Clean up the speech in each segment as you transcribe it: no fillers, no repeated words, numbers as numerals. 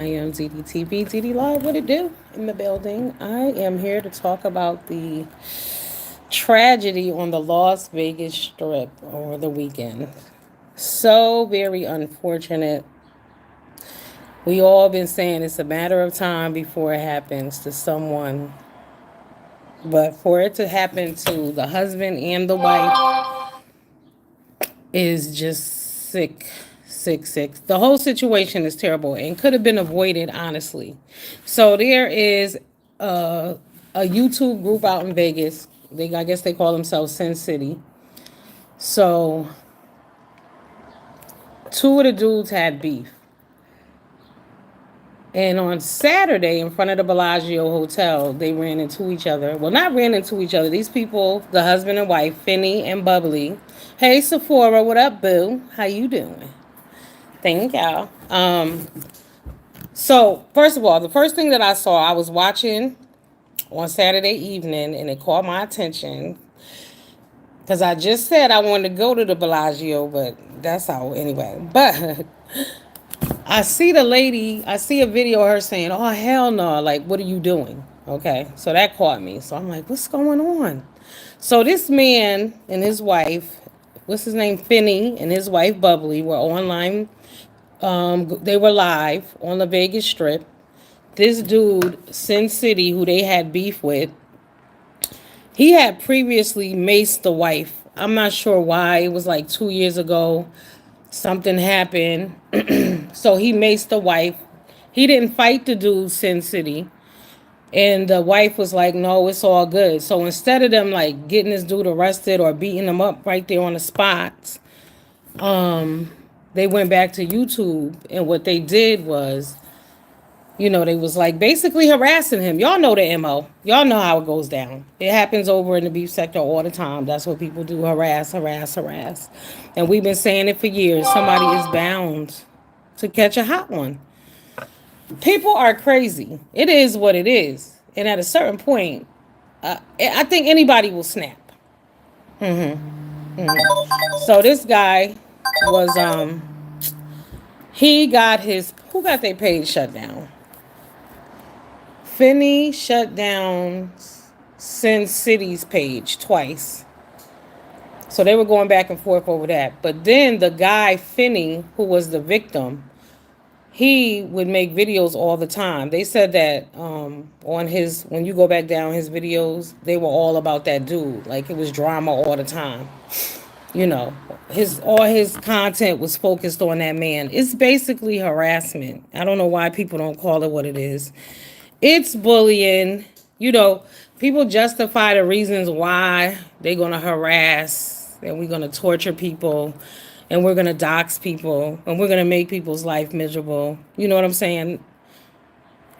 I am ZDTV, ZD Live. What it do in the building? I am here to talk about the tragedy on the Las Vegas Strip over the weekend. So very unfortunate. We all been saying it's a matter of time before it happens to someone, but for it to happen to the husband and the wife is just sick, sick, sick. The whole situation is terrible and could have been avoided, honestly. So there is a YouTube group out in Vegas. I guess they call themselves Sin City. So two of the dudes had beef. And on Saturday, in front of the Bellagio Hotel, they ran into each other. Well, not ran into each other. These people, the husband and wife, Finney and Bubbly. Hey, Sephora, what up, boo? How you doing? Thank y'all. So first of all, the first thing that I saw, I was watching on Saturday evening, and it caught my attention because I just said I wanted to go to the Bellagio, but that's how anyway. But I see the lady, I see a video of her saying, "Oh hell no! Like, what are you doing?" Okay, so that caught me. So I'm like, "What's going on?" So this man and his wife, what's his name, Finney, and his wife Bubbly were online. They were live on the Vegas Strip. This dude, Sin City, who they had beef with, he had previously maced the wife. I'm not sure why. It was like 2 years ago. Something happened. So he maced the wife. He didn't fight the dude, Sin City. And the wife was like, no, it's all good. So instead of them like getting this dude arrested or beating him up right there on the spot, they went back to YouTube. And what they did was, they was like basically harassing him. Y'all know the MO. Y'all know how it goes down. It happens over in the beef sector all the time. That's what people do, harass, harass, harass. And we've been saying it for years. Somebody is bound to catch a hot one. People are crazy. It is what it is. And at a certain point, I think anybody will snap. So this guy was, he got his, who got their page shut down? Finney shut down Sin City's page twice. So they were going back and forth over that. But then the guy, Finney, who was the victim, he would make videos all the time. They said that on his, when you go back down his videos, they were all about that dude. Like it was drama all the time. All his content was focused on that man. It's basically harassment. I don't know why people don't call it what it is. It's bullying. People justify the reasons why they're going to harass and we're going to torture people and we're going to dox people and we're going to make people's life miserable. You know what I'm saying?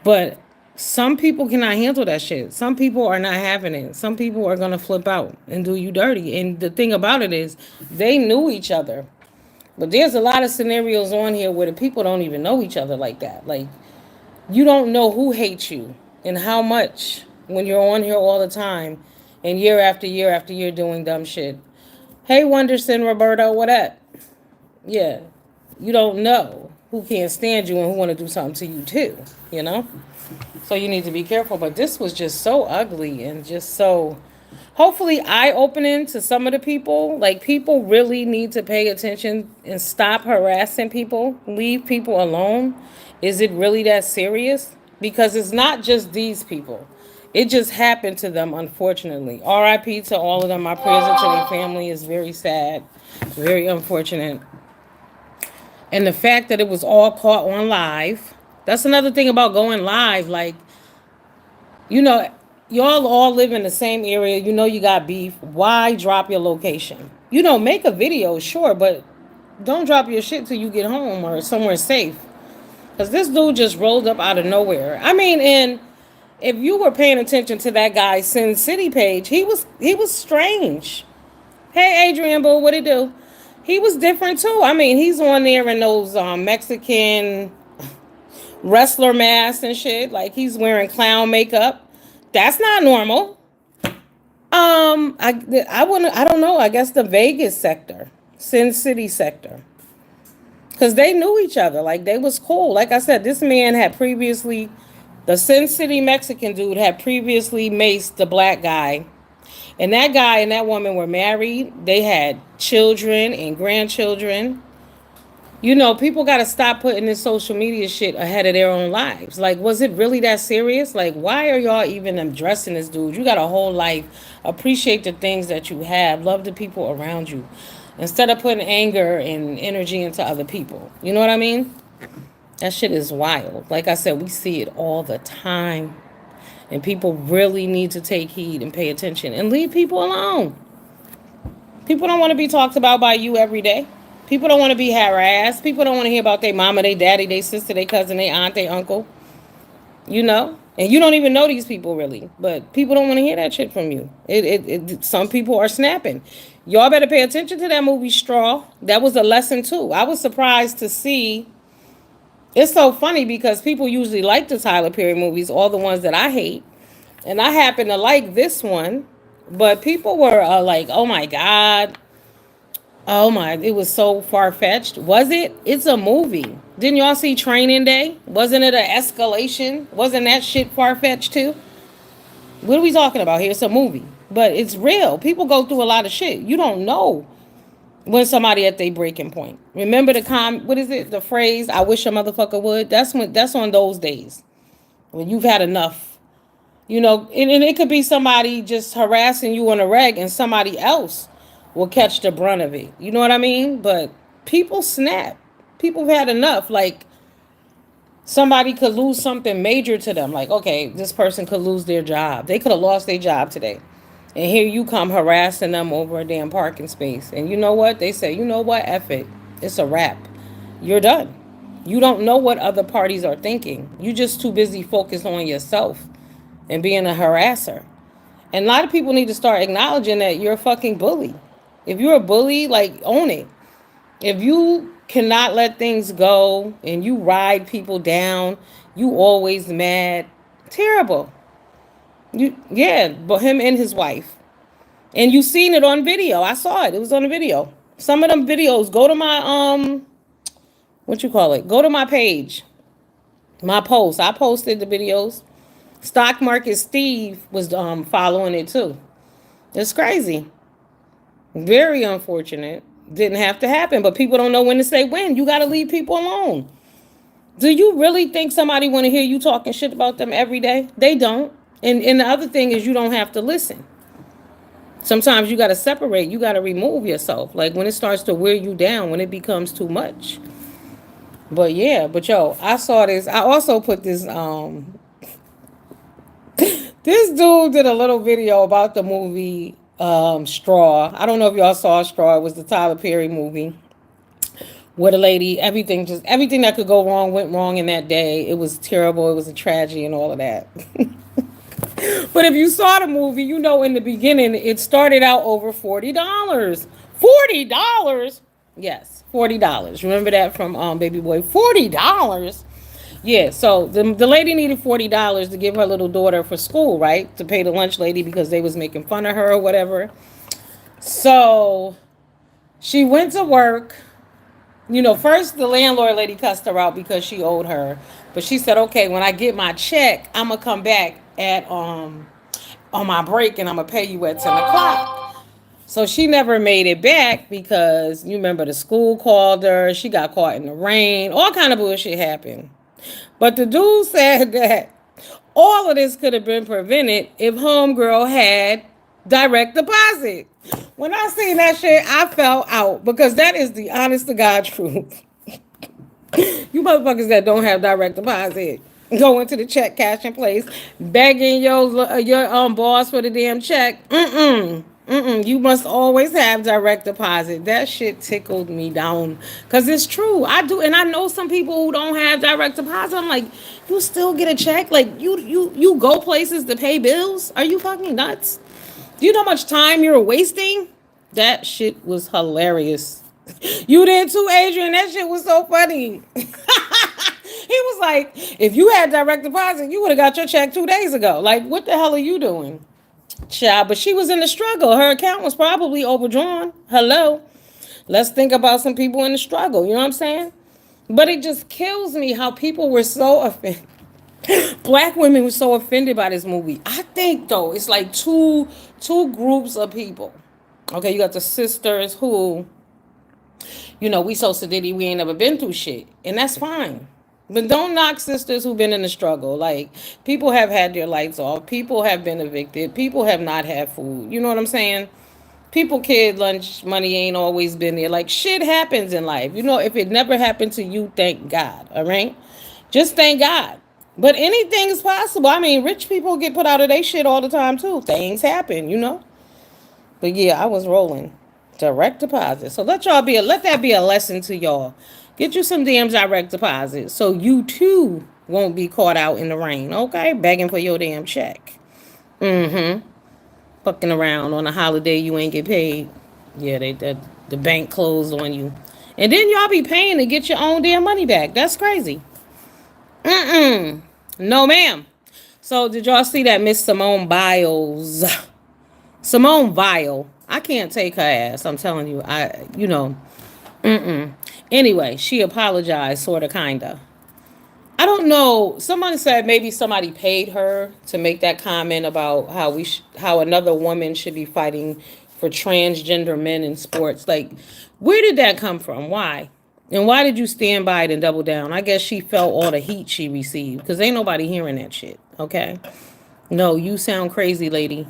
But some people cannot handle that shit. Some people are not having it. Some people are going to flip out and do you dirty. And the thing about it is they knew each other. But there's a lot of scenarios on here where the people don't even know each other like that. Like, you don't know who hates you and how much when you're on here all the time and year after year after year doing dumb shit. Hey, Wonderson, Roberto, what up? Yeah, you don't know who can't stand you and who want to do something to you too. So you need to be careful. But this was just so ugly and just so, hopefully, eye-opening to some of the people. Like, people really need to pay attention and stop harassing people. Leave people alone. Is it really that serious? Because it's not just these people. It just happened to them, unfortunately. RIP to all of them. My prayers are to their family. Is very sad, very unfortunate. And the fact that it was all caught on live. That's another thing about going live. Like, you know, y'all all live in the same area. You got beef. Why drop your location? Make a video, sure, but don't drop your shit till you get home or somewhere safe. Because this dude just rolled up out of nowhere. I mean, and if you were paying attention to that guy's Sin City page, he was strange. Hey, Adrian, boo, what it do? He was different too. I mean, he's on there in those Mexican wrestler masks and shit. Like he's wearing clown makeup. That's not normal. I don't know. I guess the Vegas sector, Sin City sector. because they knew each other. Like, they was cool. Like I said, this man had previously, the Sin City Mexican dude had previously maced the black guy. And that guy and that woman were married. They had children and grandchildren. You know, people got to stop putting this social media shit ahead of their own lives. Like, was it really that serious? Like, why are y'all even addressing this dude? You got a whole life. Appreciate the things that you have. Love the people around you. Instead of putting anger and energy into other people. You know what I mean? That shit is wild. Like I said, we see it all the time. And people really need to take heed and pay attention and leave people alone. People don't want to be talked about by you every day. People don't want to be harassed. People don't want to hear about their mama, their daddy, their sister, their cousin, their aunt, their uncle. You know? And you don't even know these people really. But people don't want to hear that shit from you. Some people are snapping. Y'all better pay attention to that movie Straw. That was a lesson too. I was surprised to see. It's so funny because people usually like the Tyler Perry movies, all the ones that I hate. And I happen to like this one. But people were like, oh my God. Oh my, it was so far-fetched. Was it? It's a movie. Didn't y'all see Training Day? Wasn't it an escalation? Wasn't that shit far-fetched too? What are we talking about here? It's a movie. But it's real. People go through a lot of shit. You don't know when somebody at their breaking point. Remember what is it? The phrase, I wish a motherfucker would? That's on those days. When you've had enough. You know, and it could be somebody just harassing you on a reg and somebody else will catch the brunt of it. You know what I mean? But people snap. People have had enough. Like, somebody could lose something major to them. Like, okay, this person could lose their job. They could have lost their job today. And here you come harassing them over a damn parking space. And you know what? They say, you know what? F it. It's a wrap. You're done. You don't know what other parties are thinking. You just too busy focused on yourself and being a harasser. And a lot of people need to start acknowledging that you're a fucking bully. If you're a bully, like, own it. If you cannot let things go and you ride people down, you always mad. Terrible. But him and his wife. And you seen it on video. I saw it. It was on the video. Some of them videos, go to my go to my page. My post. I posted the videos. Stock Market Steve was following it too. It's crazy. Very unfortunate. Didn't have to happen, but people don't know when to say when. You got to leave people alone. Do you really think somebody want to hear you talking shit about them every day? They don't. And the other thing is you don't have to listen. Sometimes you got to separate. You got to remove yourself. Like when it starts to wear you down, when it becomes too much. But yeah, yo, I saw this. I also put this, this dude did a little video about the movie Straw. I don't know if y'all saw Straw. It was the Tyler Perry movie where the lady, everything that could go wrong went wrong in that day. It was terrible. It was a tragedy and all of that. But if you saw the movie, you know in the beginning it started out over $40. $40? Yes, $40. Remember that from Baby Boy? $40? Yeah, so the lady needed $40 to give her little daughter for school, right? To pay the lunch lady because they was making fun of her or whatever. So she went to work. You know, first the landlord lady cussed her out because she owed her. But she said, okay, when I get my check, I'm going to come back at on my break and I'm going to pay you at 10 o'clock. So she never made it back because you remember the school called her. She got caught in the rain. All kind of bullshit happened. But the dude said that all of this could have been prevented if homegirl had direct deposit. When I seen that shit, I fell out because that is the honest to God truth. You motherfuckers that don't have direct deposit go into the check cashing place begging your boss for the damn check. You must always have direct deposit. That shit tickled me down because it's true. I do, and I know some people who don't have direct deposit. I'm like, you still get a check? Like you go places to pay bills? Are you fucking nuts? Do you know how much time you're wasting? That shit was hilarious. You did too, Adrian. That shit was so funny. He was like, if you had direct deposit, you would have got your check 2 days ago. Like, what the hell are you doing? Child, but she was in the struggle. Her account was probably overdrawn. Hello. Let's think about some people in the struggle. You know what I'm saying? But it just kills me how people were so offended. Black women were so offended by this movie. I think though it's like two groups of people. Okay, you got the sisters who, we so sedity, we ain't never been through shit, and that's fine. But don't knock sisters who've been in the struggle. Like, people have had their lights off. People have been evicted. People have not had food. You know what I'm saying? People kid lunch money ain't always been there. Like, shit happens in life. If it never happened to you, thank God. All right? Just thank God. But anything's possible. I mean, rich people get put out of their shit all the time too. Things happen. But yeah, I was rolling direct deposit. So let that be a lesson to y'all. Get you some damn direct deposit so you too won't be caught out in the rain. Okay, begging for your damn check. Mm-hmm. Fucking around on a holiday you ain't get paid. Yeah, the bank closed on you, and then y'all be paying to get your own damn money back. That's crazy. Mm-mm. No, ma'am. So did y'all see that Miss Simone Biles? Simone Vile. I can't take her ass. I'm telling you. Mm-mm. Anyway, she apologized, sorta, kinda. I don't know. Someone said maybe somebody paid her to make that comment about how another woman should be fighting for transgender men in sports. Like, where did that come from? Why? And why did you stand by it and double down? I guess she felt all the heat she received because ain't nobody hearing that shit. Okay. No, you sound crazy, lady.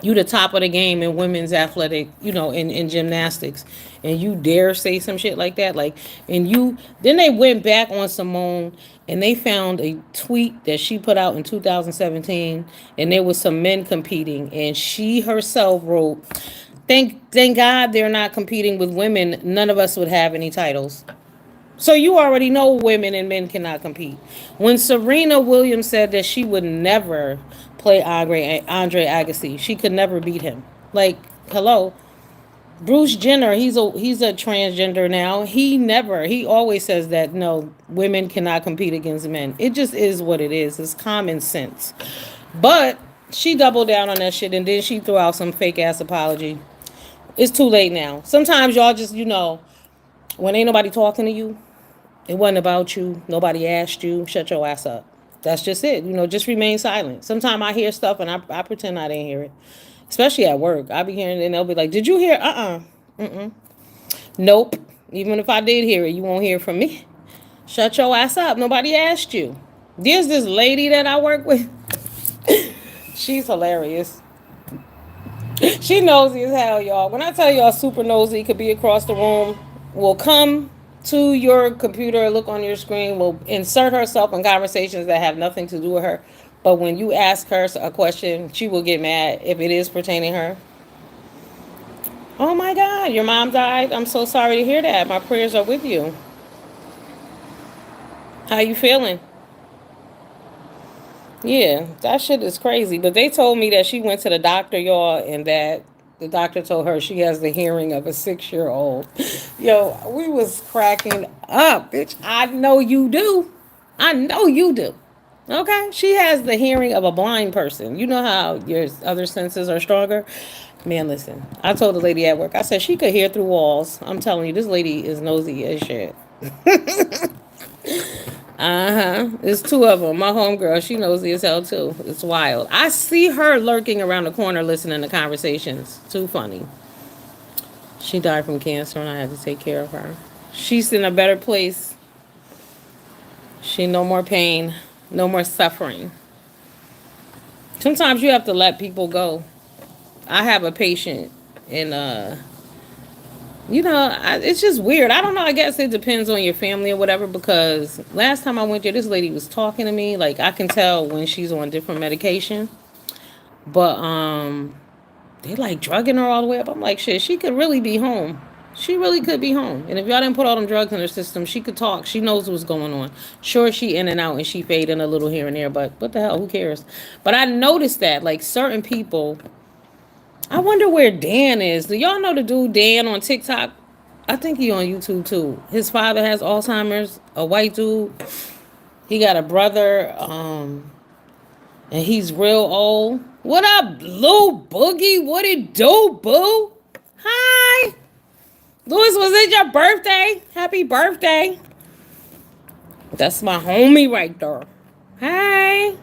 You the top of the game in women's athletic, in gymnastics, and you dare say some shit like that. Like, and then they went back on Simone and they found a tweet that she put out in 2017, and there was some men competing, and she herself wrote, thank God they're not competing with women, none of us would have any titles. So you already know women and men cannot compete. When Serena Williams said that she would never play Andre Agassi, she could never beat him. Like, hello. Bruce Jenner, he's a transgender now. He always says that no, women cannot compete against men. It just is what it is. It's common sense. But she doubled down on that shit, and then she threw out some fake ass apology. It's too late now. Sometimes y'all just, when ain't nobody talking to you, it wasn't about you. Nobody asked you. Shut your ass up. That's just it. Just remain silent. Sometimes I hear stuff and I pretend I didn't hear it. Especially at work. I be hearing it and they'll be like, did you hear? Mm-mm. Nope. Even if I did hear it, you won't hear from me. Shut your ass up. Nobody asked you. There's this lady that I work with. She's hilarious. She nosy as hell, y'all. When I tell y'all super nosy, could be across the room, will come to your computer, look on your screen, will insert herself in conversations that have nothing to do with her. But when you ask her a question, she will get mad if it is pertaining her. Oh my God, your mom died? I'm so sorry to hear that. My prayers are with you. How you feeling? Yeah, that shit is crazy. But they told me that she went to the doctor, y'all, and that the doctor told her she has the hearing of a 6-year-old. Yo, we was cracking up, bitch. I know you do. I know you do. Okay? She has the hearing of a blind person. You know how your other senses are stronger? Man, listen. I told the lady at work, I said she could hear through walls. I'm telling you, this lady is nosy as shit. It's two of them. My homegirl, she nosy as hell too. It's wild. I see her lurking around the corner listening to conversations. Too funny. She died from cancer and I had to take care of her. She's in a better place. She no more pain, no more suffering. Sometimes you have to let people go. I have a patient and it's just weird. I don't know. I guess it depends on your family or whatever, because last time I went there, this lady was talking to me. Like, I can tell when she's on different medication. But they like drugging her all the way up. I'm like, shit, she could really be home. She really could be home. And if y'all didn't put all them drugs in her system, she could talk. She knows what's going on. Sure, she in and out and she fading a little here and there, but what the hell, who cares? But I noticed that, like, certain people, I wonder where Dan is. Do y'all know the dude Dan on TikTok? I think he on YouTube too. His father has Alzheimer's, a white dude. He got a brother, and he's real old. What up, Lou Boogie? What it do, boo? Hi. Louis, was it your birthday? Happy birthday. That's my homie right there. Hey.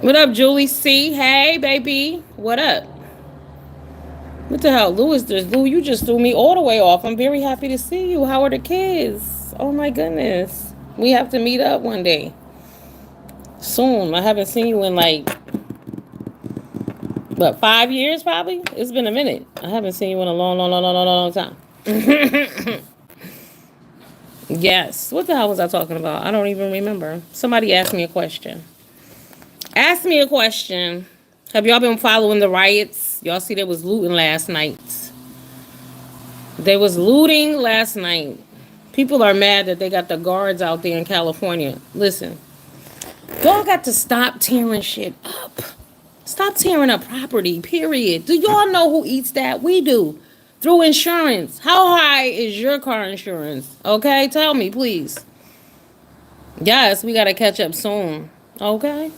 What up, Julie C? Hey, baby. What up? What the hell, Louis? Lou, you just threw me all the way off. I'm very happy to see you. How are the kids? Oh my goodness. We have to meet up one day. Soon. I haven't seen you in like, what, 5 years probably? It's been a minute. I haven't seen you in a long, long, long, long, long, long time. Yes. What the hell was I talking about? I don't even remember. Somebody asked me a question. Ask me a question. Have y'all been following the riots? Y'all see there was looting last night. There was looting last night. People are mad that they got the guards out there in California. Listen, y'all got to stop tearing shit up. Stop tearing up property, period. Do y'all know who eats that? We do. Through insurance. How high is your car insurance? Okay, tell me, please. Yes, we got to catch up soon. Okay?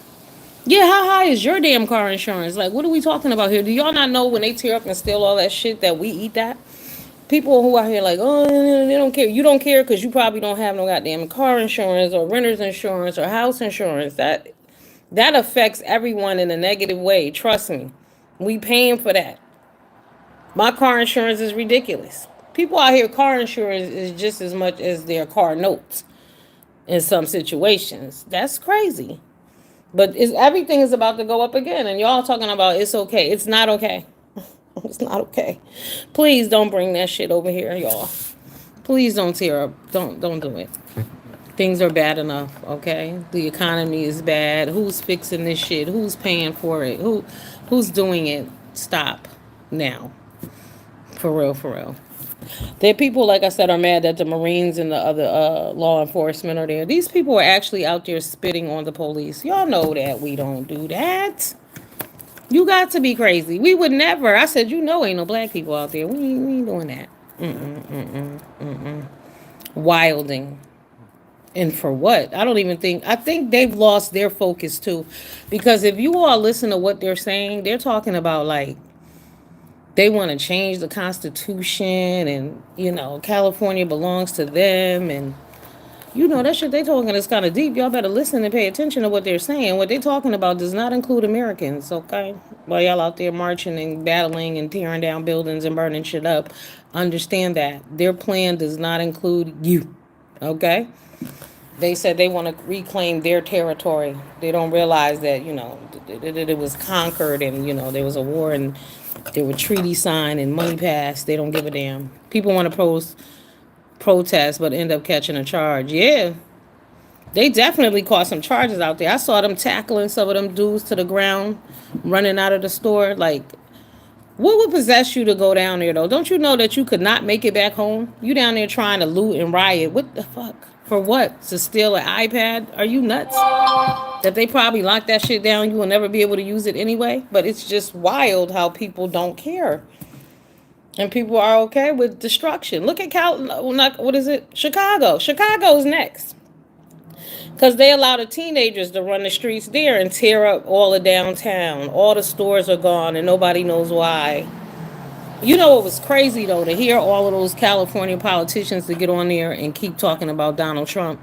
Yeah, how high is your damn car insurance? Like, what are we talking about here? Do y'all not know when they tear up and steal all that shit that we eat that? People who are here like, oh, they don't care. You don't care because you probably don't have no goddamn car insurance or renter's insurance or house insurance. That affects everyone in a negative way. Trust me. We paying for that. My car insurance is ridiculous. People out here, car insurance is just as much as their car notes in some situations. That's crazy. But everything is about to go up again, and y'all talking about it's okay. It's not okay. It's not okay. Please don't bring that shit over here, y'all. Please don't tear up. Don't do it. Things are bad enough, okay? The economy is bad. Who's fixing this shit? Who's paying for it? Who's doing it? Stop now. For real, for real. There are people, like I said, are mad that the Marines and the other law enforcement are there. These people are actually out there spitting on the police. Y'all know that we don't do that. You got to be crazy. We would never. I said, you know, ain't no black people out there. We ain't doing that. Wilding. And for what? I think they've lost their focus too. Because if you all listen to what they're saying, they're talking about like, they want to change the Constitution and, California belongs to them. And, that shit they talking is kind of deep. Y'all better listen and pay attention to what they're saying. What they talking about does not include Americans, okay? While y'all out there marching and battling and tearing down buildings and burning shit up, understand that. Their plan does not include you, okay? They said they want to reclaim their territory. They don't realize that, it was conquered and, there was a war and there were treaties signed and money passed. They don't give a damn. People want to protest but end up catching a charge. Yeah, they definitely caught some charges out there. I saw them tackling some of them dudes to the ground, running out of the store. Like, what would possess you to go down there, though? Don't you know that you could not make it back home? You down there trying to loot and riot. What the fuck? For what? To steal an iPad? Are you nuts? That they probably locked that shit down. You will never be able to use it anyway. But it's just wild how people don't care. And people are okay with destruction. Look at what is it? Chicago. Chicago's next. Because they allow the teenagers to run the streets there and tear up all the downtown. All the stores are gone and nobody knows why. You know what was crazy, though, to hear all of those California politicians to get on there and keep talking about Donald Trump.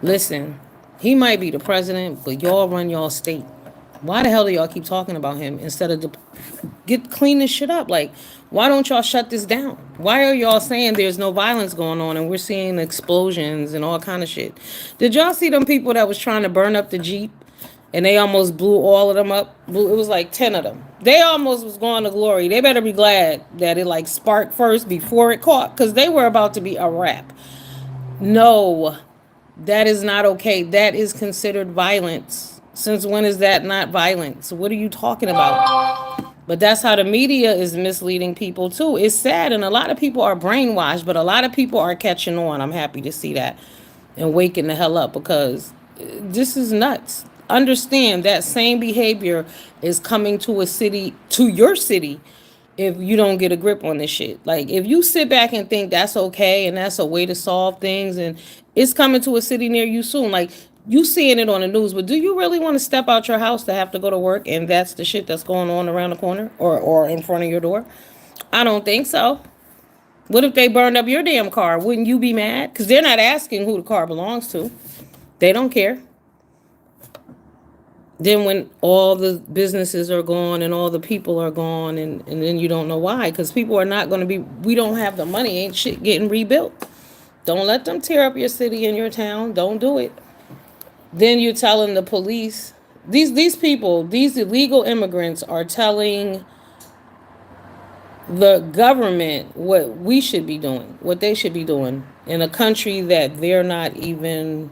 Listen, he might be the president, but y'all run y'all state. Why the hell do y'all keep talking about him instead of clean this shit up? Like, why don't y'all shut this down? Why are y'all saying there's no violence going on and we're seeing explosions and all kind of shit? Did y'all see them people that was trying to burn up the Jeep and they almost blew all of them up? It was like 10 of them. They almost was going to glory. They better be glad that it like sparked first before it caught, because they were about to be a wrap. No, that is not okay. That is considered violence. Since when is that not violence? What are you talking about? But that's how the media is misleading people too. It's sad, and a lot of people are brainwashed, but a lot of people are catching on. I'm happy to see that and waking the hell up, because this is nuts. Understand that same behavior is coming to your city, if you don't get a grip on this shit. Like, if you sit back and think that's okay and that's a way to solve things, and it's coming to a city near you soon. Like, you seeing it on the news, but do you really want to step out your house to have to go to work and that's the shit that's going on around the corner or in front of your door? I don't think so. What if they burned up your damn car? Wouldn't you be mad? Because they're not asking who the car belongs to. They don't care. Then when all the businesses are gone and all the people are gone, and then you don't know why, because people are not going to be, we don't have the money, ain't shit getting rebuilt. Don't let them tear up your city and your town. Don't do it. Then you're telling the police, these people, these illegal immigrants are telling the government what we should be doing, what they should be doing in a country that they're not even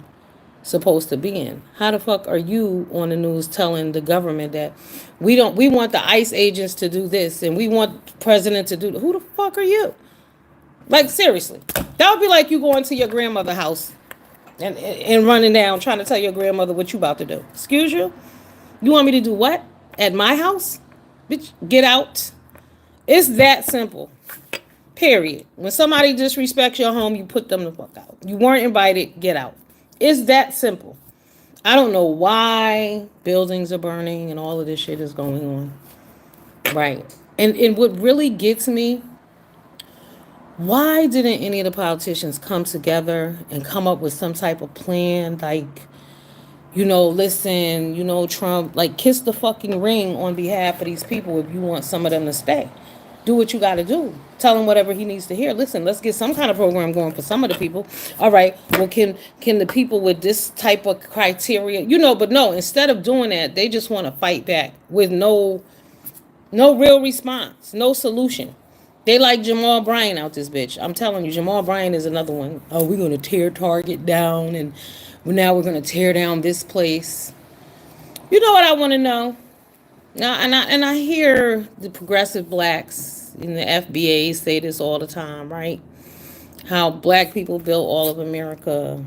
supposed to be in. How the fuck are you on the news telling the government that we want the ICE agents to do this and we want the president to do who the fuck are you? Like seriously. That would be like you going to your grandmother's house and running down trying to tell your grandmother what you about to do. Excuse you? You want me to do what? At my house? Bitch, get out. It's that simple. Period. When somebody disrespects your home, you put them the fuck out. You weren't invited, get out. It's that simple. I don't know why buildings are burning and all of this shit is going on. Right. And what really gets me, why didn't any of the politicians come together and come up with some type of plan? Like, listen, Trump, like kiss the fucking ring on behalf of these people if you want some of them to stay. Do what you got to do. Tell him whatever he needs to hear. Listen, let's get some kind of program going for some of the people. All right. Well, can the people with this type of criteria, but no, instead of doing that, they just want to fight back with no real response, no solution. They like Jamal Bryant out this bitch. I'm telling you, Jamal Bryant is another one. Oh, we're going to tear Target down and now we're going to tear down this place. You know what I want to know? Now, and I hear the progressive blacks in the FBA say this all the time, right? How black people built all of America.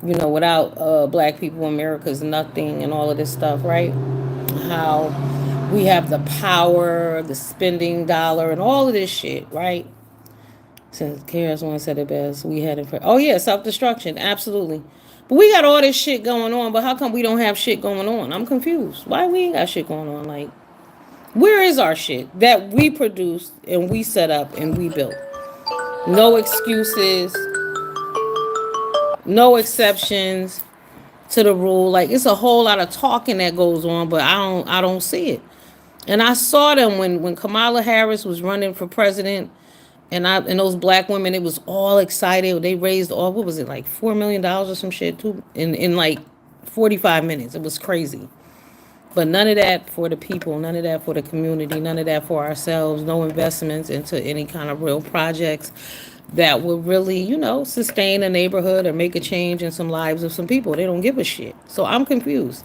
Without black people, America's nothing and all of this stuff, right? How we have the power, the spending dollar, and all of this shit, right? Since KRS-One said it best, we had it for, self-destruction, absolutely. But we got all this shit going on, but how come we don't have shit going on? I'm confused. Why we ain't got shit going on? Like, where is our shit that we produced and we set up and we built? No excuses, no exceptions to the rule. Like, it's a whole lot of talking that goes on, but I don't see it. And I saw them when Kamala Harris was running for president, and those black women, it was all excited. They raised all, what was it, like $4 million or some shit too, in like 45 minutes. It was crazy. But none of that for the people, none of that for the community, none of that for ourselves, no investments into any kind of real projects that will really, sustain a neighborhood or make a change in some lives of some people. They don't give a shit. So I'm confused.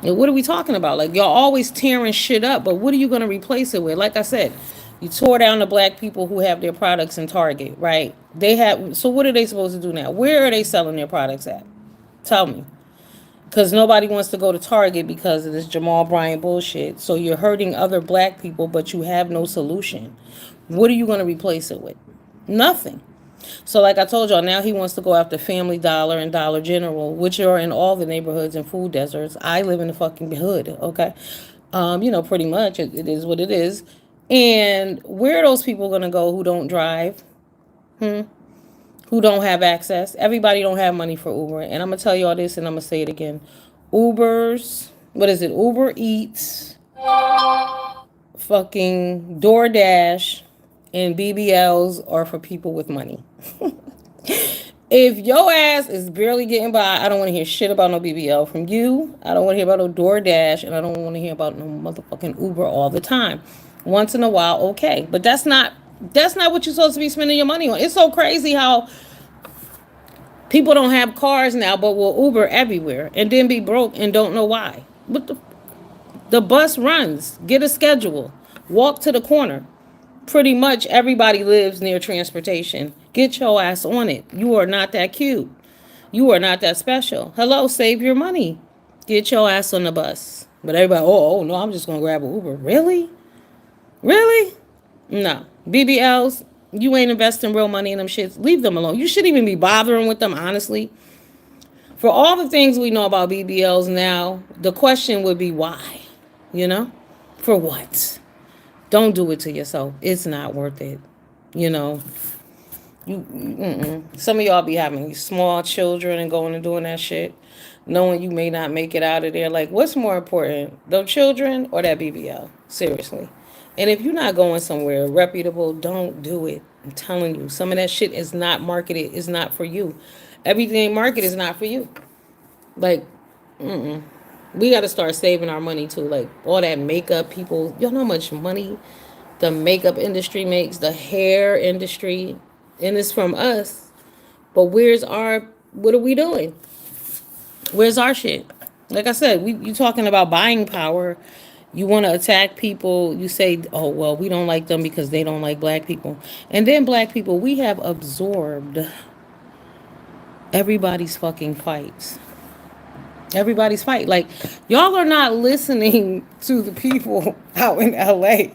And what are we talking about? Like, y'all always tearing shit up, but what are you going to replace it with? Like I said, you tore down the black people who have their products in Target, right? So what are they supposed to do now? Where are they selling their products at? Tell me. Because nobody wants to go to Target because of this Jamal Bryant bullshit. So you're hurting other black people, but you have no solution. What are you going to replace it with? Nothing. So like I told y'all, now he wants to go after Family Dollar and Dollar General, which are in all the neighborhoods and food deserts. I live in the fucking hood, okay? Pretty much it is what it is. And where are those people going to go who don't drive? Who don't have access? Everybody don't have money for Uber. And I'm going to tell y'all this and I'm going to say it again. Uber Eats, fucking DoorDash, and BBLs are for people with money. If your ass is barely getting by, I don't want to hear shit about no BBL from you. I don't want to hear about no DoorDash, and I don't want to hear about no motherfucking Uber all the time. Once in a while, okay. But that's not what you're supposed to be spending your money on. It's so crazy how people don't have cars now, but will Uber everywhere and then be broke and don't know why. The bus runs. Get a schedule. Walk to the corner. Pretty much everybody lives near transportation. Get your ass on it. You are not that cute. You are not that special. Hello, save your money. Get your ass on the bus. But everybody, oh no, I'm just going to grab an Uber. Really? Really? No. BBLs, you ain't investing real money in them shits. Leave them alone. You shouldn't even be bothering with them, honestly. For all the things we know about BBLs now, the question would be why? For what? Don't do it to yourself. It's not worth it. You know, some of y'all be having small children and going and doing that shit, knowing you may not make it out of there. Like, what's more important, those children or that BBL? Seriously. And if you're not going somewhere reputable, don't do it. I'm telling you, some of that shit is not marketed. Is not for you. Everything marketed is not for you. Like, we got to start saving our money too. Like all that makeup people, y'all know how much money the makeup industry makes, the hair industry, and it's from us. But what are we doing? Where's our shit? Like I said, you talking about buying power. You want to attack people. You say, oh, well, we don't like them because they don't like black people. And then black people, we have absorbed everybody's fucking fights. Everybody's fight. Like, y'all are not listening to the people out in LA.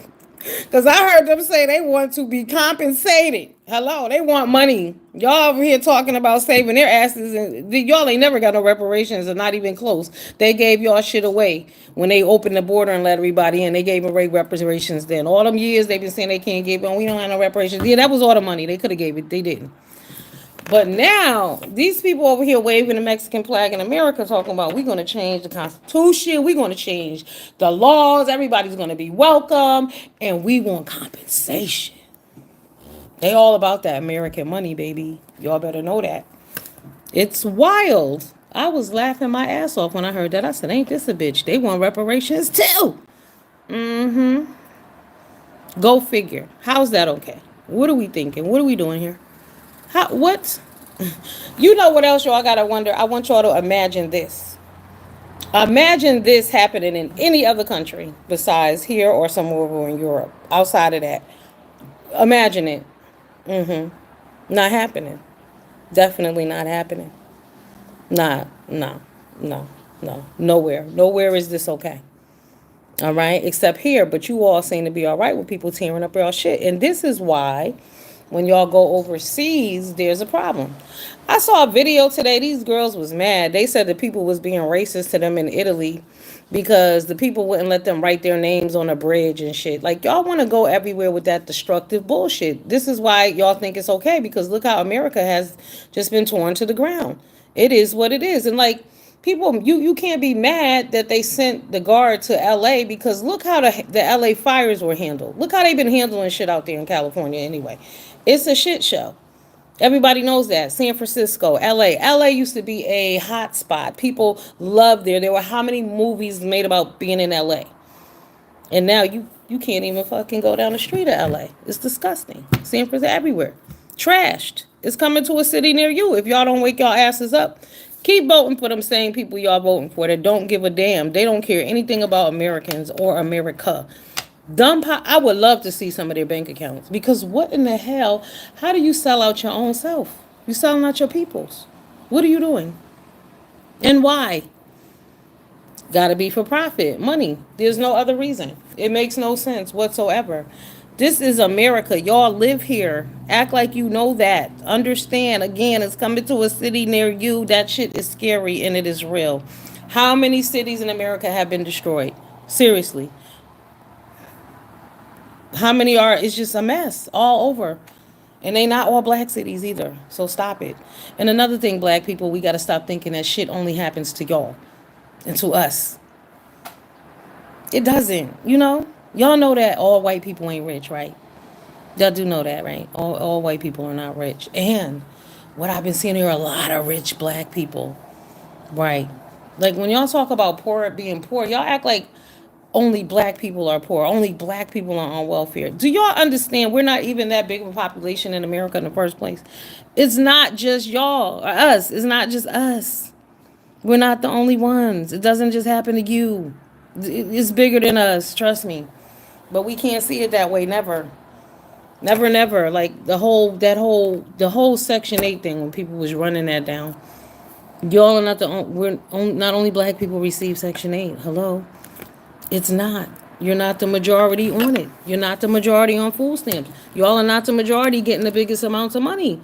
Because I heard them say they want to be compensated. Hello, they want money. Y'all over here talking about saving their asses, and y'all ain't never got no reparations, or not even close. They gave y'all shit away when they opened the border and let everybody in. They gave away reparations then. All them years they've been saying they can't give them. We don't have no reparations. Yeah, that was all the money. They could have gave it. They didn't. But now, these people over here waving the Mexican flag in America talking about we're going to change the Constitution, we're going to change the laws, everybody's going to be welcome, and we want compensation. They all about that American money, baby. Y'all better know that. It's wild. I was laughing my ass off when I heard that. I said, ain't this a bitch? They want reparations too. Go figure. How's that okay? What are we thinking? What are we doing here? What? You know what else y'all gotta wonder? I want y'all to imagine this. Imagine this happening in any other country besides here or somewhere over in Europe. Outside of that, imagine it. Not happening. Definitely not happening. Nah, no, no, no. Nowhere. Nowhere is this okay. All right, except here. But you all seem to be all right with people tearing up y'all shit. And this is why when y'all go overseas, there's a problem. I saw a video today. These girls was mad. They said the people was being racist to them in Italy because the people wouldn't let them write their names on a bridge and shit. Like, y'all want to go everywhere with that destructive bullshit. This is why y'all think it's okay, because look how America has just been torn to the ground. It is what it is. And like, people, you can't be mad that they sent the guard to LA, because look how the LA fires were handled. Look how they've been handling shit out there in California anyway. It's a shit show. Everybody knows that. San Francisco, LA. LA used to be a hot spot. People loved there. There were how many movies made about being in LA? And now you can't even fucking go down the street of LA. It's disgusting. San Francisco everywhere. Trashed. It's coming to a city near you if y'all don't wake y'all asses up. Keep voting for them same people y'all voting for that don't give a damn. They don't care anything about Americans or America. I would love to see some of their bank accounts, because what in the hell? How do you sell out your own self? You selling out your people's. What are you doing? And why? Gotta be for profit, money. There's no other reason. It makes no sense whatsoever. This is America. Y'all live here. Act like you know that. Understand, again, it's coming to a city near you. That shit is scary and it is real. How many cities in America have been destroyed? Seriously. How many are? It's just a mess all over. And they not all black cities either. So stop it. And another thing, black people, we got to stop thinking that shit only happens to y'all and to us. It doesn't, you know? Y'all know that all white people ain't rich, right? Y'all do know that, right? All white people are not rich. And what I've been seeing here, a lot of rich black people, right? Like, when y'all talk about poor being poor, y'all act like only black people are poor. Only black people are on welfare. Do y'all understand we're not even that big of a population in America in the first place? It's not just y'all or us. It's not just us. We're not the only ones. It doesn't just happen to you. It's bigger than us, trust me. But we can't see it that way, never. Never, never. Like the whole Section 8 thing, when people was running that down. Y'all are not not only black people receive Section 8. Hello? It's not. You're not the majority on it. You're not the majority on food stamps. Y'all are not the majority getting the biggest amounts of money.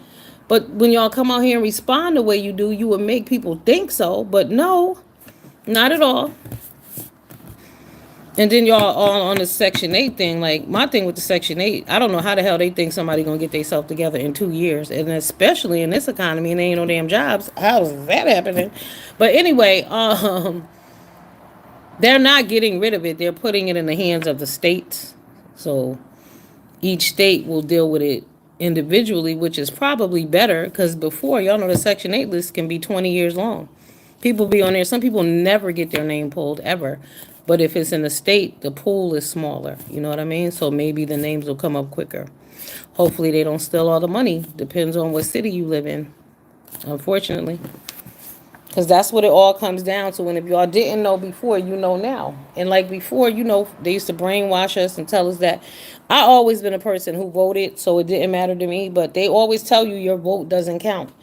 But when y'all come out here and respond the way you do, you would make people think so. But no, not at all. And then y'all all on the Section 8 thing. Like, my thing with the Section 8, I don't know how the hell they think somebody gonna get themselves together in 2 years. And especially in this economy and there ain't no damn jobs. How is that happening? But anyway, they're not getting rid of it. They're putting it in the hands of the states. So each state will deal with it individually, which is probably better because before, y'all know the Section 8 list can be 20 years long. People be on there. Some people never get their name pulled ever. But if it's in the state, the pool is smaller. You know what I mean? So maybe the names will come up quicker. Hopefully they don't steal all the money. Depends on what city you live in, unfortunately. Because that's what it all comes down to. And if y'all didn't know before, you know now. And like before, they used to brainwash us and tell us that. I always been a person who voted, so it didn't matter to me. But they always tell you your vote doesn't count.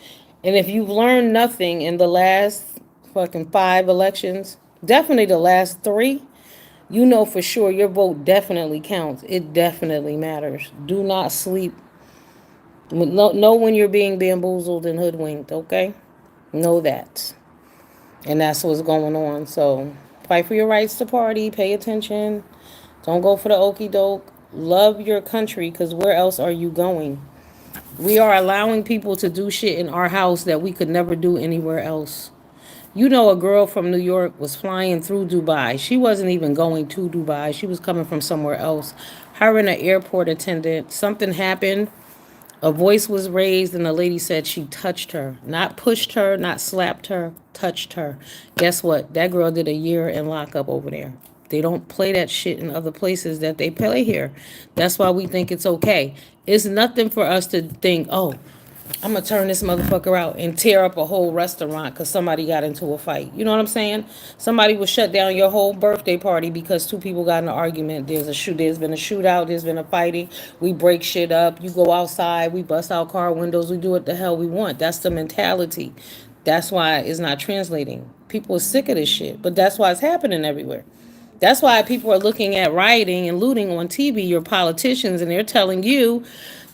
And if you've learned nothing in the last fucking 5 elections, definitely the last 3, you know for sure your vote definitely counts. It definitely matters. Do not sleep. Know when you're being bamboozled and hoodwinked, okay? Know that. And that's what's going on. So fight for your rights to party. Pay attention. Don't go for the okey doke. Love your country, because where else are you going? We are allowing people to do shit in our house that we could never do anywhere else. You know, a girl from New York was flying through Dubai. She wasn't even going to Dubai. She was coming from somewhere else. Her and an airport attendant, something happened. A voice was raised, and the lady said she touched her. Not pushed her, not slapped her, touched her. Guess what? That girl did a year in lockup over there. They don't play that shit in other places that they play here. That's why we think it's okay. It's nothing for us to think, oh, I'm going to turn this motherfucker out and tear up a whole restaurant because somebody got into a fight. You know what I'm saying? Somebody will shut down your whole birthday party because 2 people got in an argument. There's been a shootout. There's been a fighting. We break shit up. You go outside. We bust out car windows. We do what the hell we want. That's the mentality. That's why it's not translating. People are sick of this shit. But that's why it's happening everywhere. That's why people are looking at rioting and looting on TV, your politicians, and they're telling you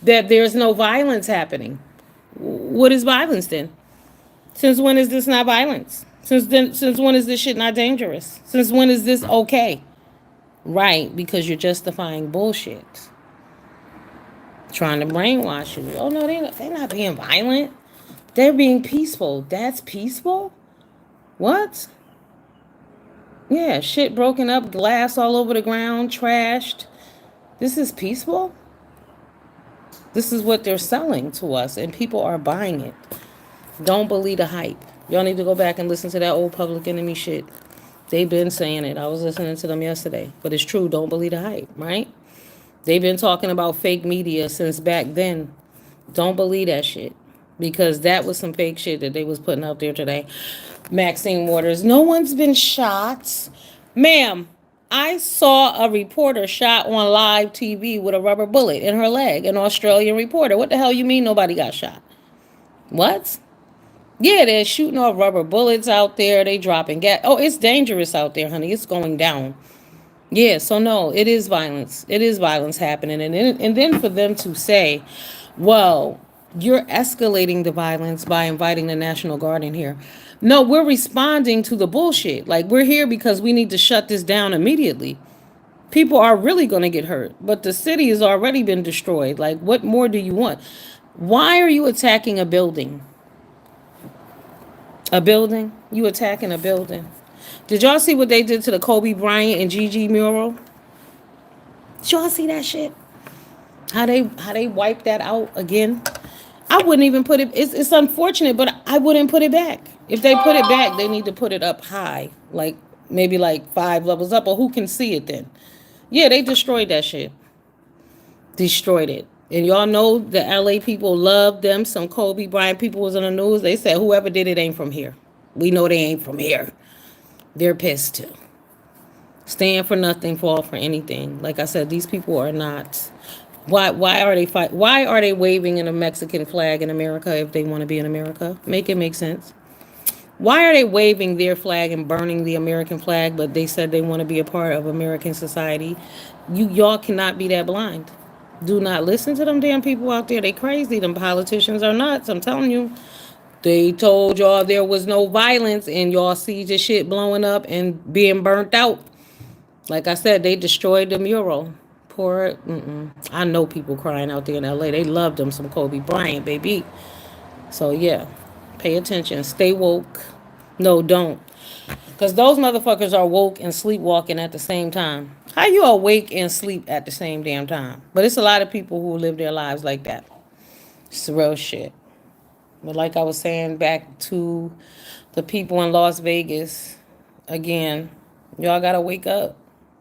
that there's no violence happening. What is violence then? Since when is this not violence? Since when is this shit not dangerous? Since when is this okay? Right, because you're justifying bullshit. Trying to brainwash you. Oh no, they're not being violent. They're being peaceful. That's peaceful? What? Yeah, shit broken up, glass all over the ground, trashed. This is peaceful? This is what they're selling to us, and people are buying it. Don't believe the hype. Y'all need to go back and listen to that old Public Enemy shit. They've been saying it. I was listening to them yesterday. But it's true. Don't believe the hype, right? They've been talking about fake media since back then. Don't believe that shit. Because that was some fake shit that they was putting out there today. Maxine Waters, no one's been shot. Ma'am, I saw a reporter shot on live TV with a rubber bullet in her leg. An Australian reporter. What the hell you mean nobody got shot? What? Yeah, they're shooting off rubber bullets out there. They dropping gas. Oh, it's dangerous out there, honey. It's going down. Yeah, so no, it is violence. It is violence happening. And then for them to say, well, you're escalating the violence by inviting the National Guard in here. No, we're responding to the bullshit. Like, we're here because we need to shut this down immediately. People are really going to get hurt. But the city has already been destroyed. Like, what more do you want? Why are you attacking a building? A building? You attacking a building? Did y'all see what they did to the Kobe Bryant and Gigi mural? Did y'all see that shit? How they wiped that out again? I wouldn't even put it. It's unfortunate, but I wouldn't put it back. If they put it back, they need to put it up high, like maybe like 5 levels up. Or who can see it then? Yeah, they destroyed that shit. Destroyed it. And y'all know the LA people love them. Some Kobe Bryant people was on the news. They said whoever did it ain't from here. We know they ain't from here. They're pissed too. Stand for nothing, fall for anything. Like I said, these people are not. Why are they fight? Why are they waving in a Mexican flag in America if they want to be in America? Make it make sense. Why are they waving their flag and burning the American flag, but they said they want to be a part of American society? Y'all cannot be that blind. Do not listen to them damn people out there. They crazy. Them politicians are nuts. I'm telling you. They told y'all there was no violence, and y'all see this shit blowing up and being burnt out. Like I said, they destroyed the mural. Poor, I know people crying out there in LA. They love them some Kobe Bryant, baby. So yeah, pay attention. Stay woke. No, don't. Because those motherfuckers are woke and sleepwalking at the same time. How you awake and sleep at the same damn time? But it's a lot of people who live their lives like that. It's real shit. But like I was saying, back to the people in Las Vegas, again, y'all gotta wake up.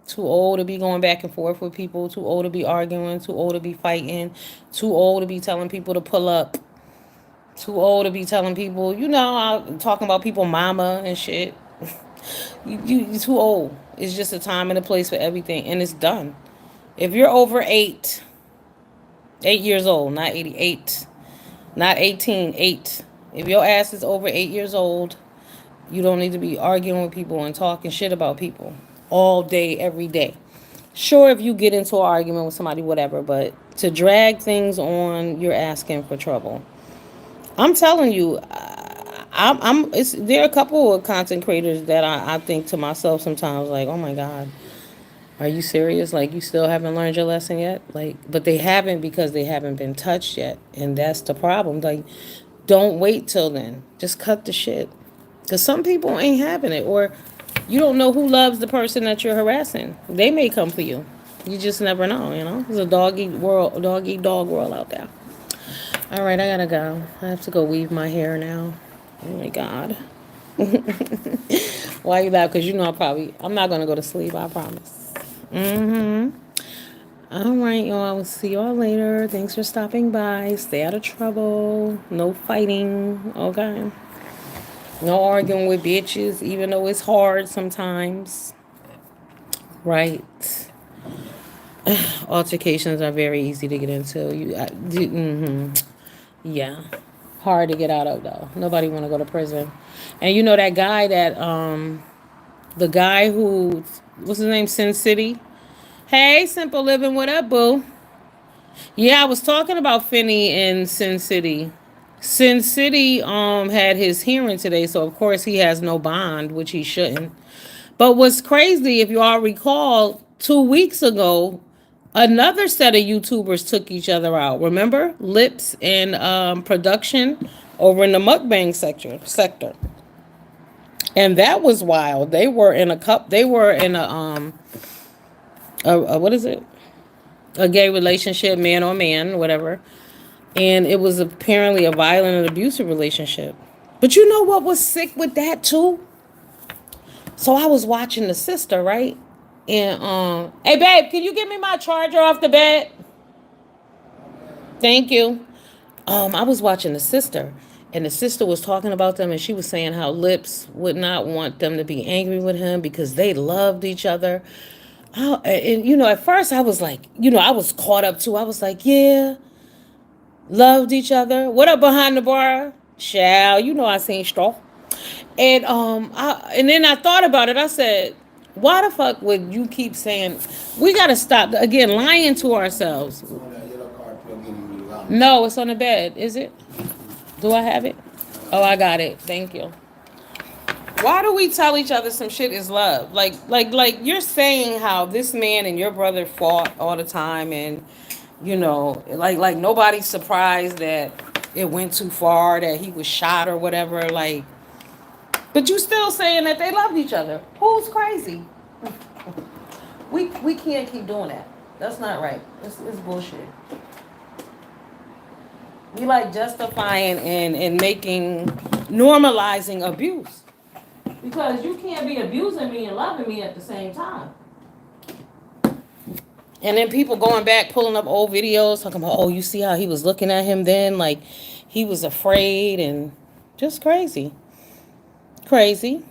Too old to be going back and forth with people. Too old to be arguing. Too old to be fighting. Too old to be telling people to pull up. Too old to be telling people, talking about people mama and shit. You're too old. It's just a time and a place for everything, and it's done. If you're over 8 years old, not 88, not 18, 8. If your ass is over 8 years old, you don't need to be arguing with people and talking shit about people all day, every day. Sure, if you get into an argument with somebody, whatever, but to drag things on, you're asking for trouble. I'm telling you, there are a couple of content creators that I think to myself sometimes, like, oh my God, are you serious? Like, you still haven't learned your lesson yet? Like, but they haven't because they haven't been touched yet. And that's the problem. Like, don't wait till then. Just cut the shit. Because some people ain't having it. Or you don't know who loves the person that you're harassing. They may come for you. You just never know. There's a dog eat dog world out there. All right, I gotta go. I have to go weave my hair now. Oh my God. Why you laugh? Because I'm not gonna go to sleep, I promise. All right, y'all. I will see y'all later. Thanks for stopping by. Stay out of trouble. No fighting. Okay. No arguing with bitches, even though it's hard sometimes. Right. Altercations are very easy to get into. Yeah. Hard to get out of though. Nobody want to go to prison. And that guy the guy who, what's his name, Sin City? Hey, Simple Living, what up, boo? Yeah, I was talking about Finney in Sin City. Sin City had his hearing today, so of course he has no bond, which he shouldn't. But what's crazy, if you all recall, 2 weeks ago, another set of YouTubers took each other out. Remember, Lips and Production over in the mukbang sector, and that was wild. They were in a what is it? A gay relationship, man on man, whatever. And it was apparently a violent and abusive relationship. But you know what was sick with that too? So I was watching the sister, right? And hey babe, can you get me my charger off the bed? Thank you. I was watching the sister, and the sister was talking about them, and she was saying how Lips would not want them to be angry with him because they loved each other. And at first I was like, I was caught up too. I was like, yeah, loved each other. What up behind the bar? Shall I seen straw. And then I thought about it. I said, why the fuck would you keep saying we gotta stop again lying to ourselves? No, it's on the bed. Is it? Do I have it? Oh, I got it. Thank you. Why do we tell each other some shit is love? Like you're saying how this man and your brother fought all the time, and like nobody's surprised that it went too far, that he was shot or whatever. Like, but you still saying that they loved each other. Who's crazy? We can't keep doing that. That's not right. It's bullshit. We like justifying and normalizing abuse. Because you can't be abusing me and loving me at the same time. And then people going back, pulling up old videos, talking about, oh, you see how he was looking at him then? Like, he was afraid and just crazy. Crazy.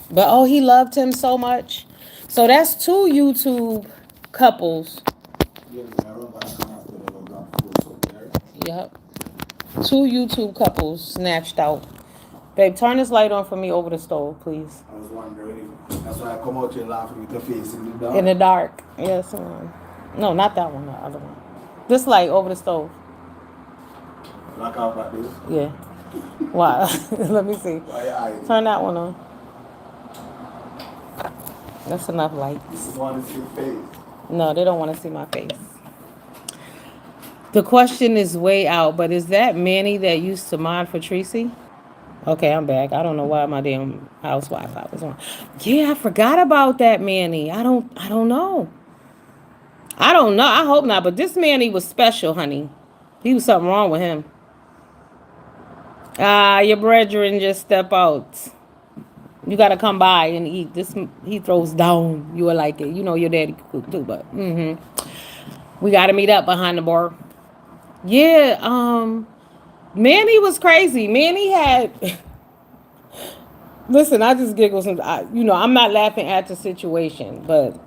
But, oh, he loved him so much. So that's 2 YouTube couples. Yep. 2 YouTube couples snatched out. Babe, turn this light on for me over the stove, please. I was wondering if that's why I come out here laughing with the face in the dark. In the dark. Yes. No, not that one. The other one. This light over the stove. Black out like this? Yeah. Why? Let me see. Why your eyes? Turn that one on. That's enough likes. People want to see your face. No, they don't want to see my face. The question is way out, but is that Manny that used to mod for Tracy? Okay, I'm back. I don't know why my damn house Wi-Fi was on. Yeah, I forgot about that Manny. I don't know. I don't know. I hope not. But this Manny was special, honey. He was something wrong with him. Your brethren just step out. You gotta come by and eat. This he throws down. You will like it. You know your daddy cook too, but we gotta meet up behind the bar. Yeah, Manny was crazy. Manny had listen, I just giggle some I'm not laughing at the situation, but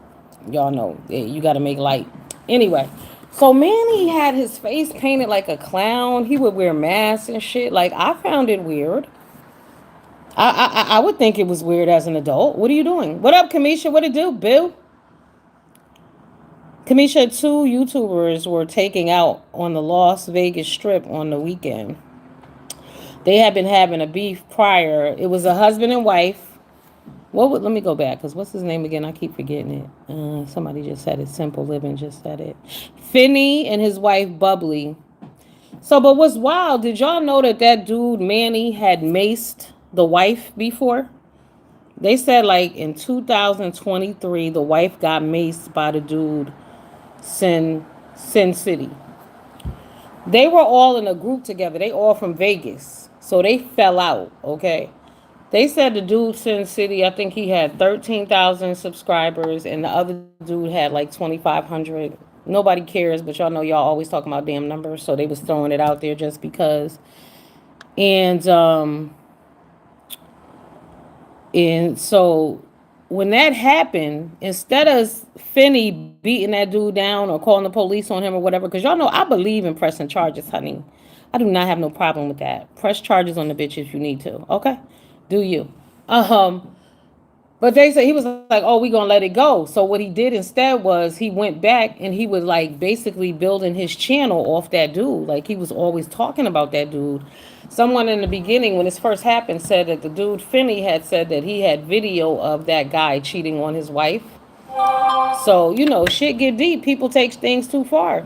y'all know you gotta make light. Anyway, so Manny had his face painted like a clown. He would wear masks and shit. Like I found it weird. I would think it was weird as an adult. What are you doing? What up, Kamisha? What it do, Bill? Kamisha, 2 YouTubers were taking out on the Las Vegas Strip on the weekend. They had been having a beef prior. It was a husband and wife. Let me go back, because what's his name again? I keep forgetting it. Somebody just said it. Simple Living just said it. Finney and his wife, Bubbly. So, but what's wild, did y'all know that dude, Manny, had maced the wife before? They said, like, in 2023, the wife got maced by the dude, Sin City. They were all in a group together. They all from Vegas. So they fell out, okay? They said the dude, Sin City, I think he had 13,000 subscribers, and the other dude had like 2,500. Nobody cares, but y'all know y'all always talking about damn numbers, so they was throwing it out there just because. And so when that happened, instead of Finney beating that dude down or calling the police on him or whatever, because y'all know I believe in pressing charges, honey. I do not have no problem with that. Press charges on the bitch if you need to. Okay? Do you? But they said he was like, oh, we gonna let it go. So what he did instead was he went back and he was like basically building his channel off that dude. Like he was always talking about that dude. Someone in the beginning, when this first happened, said that the dude Finney had said that he had video of that guy cheating on his wife. So, shit get deep. People take things too far.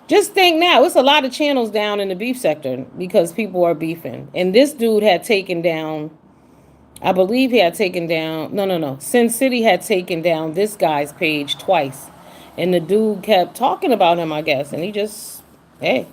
Just think now, it's a lot of channels down in the beef sector because people are beefing. And this dude had taken down, I believe he had taken down, no. Sin City had taken down this guy's page twice. And the dude kept talking about him, I guess. And he just, hey.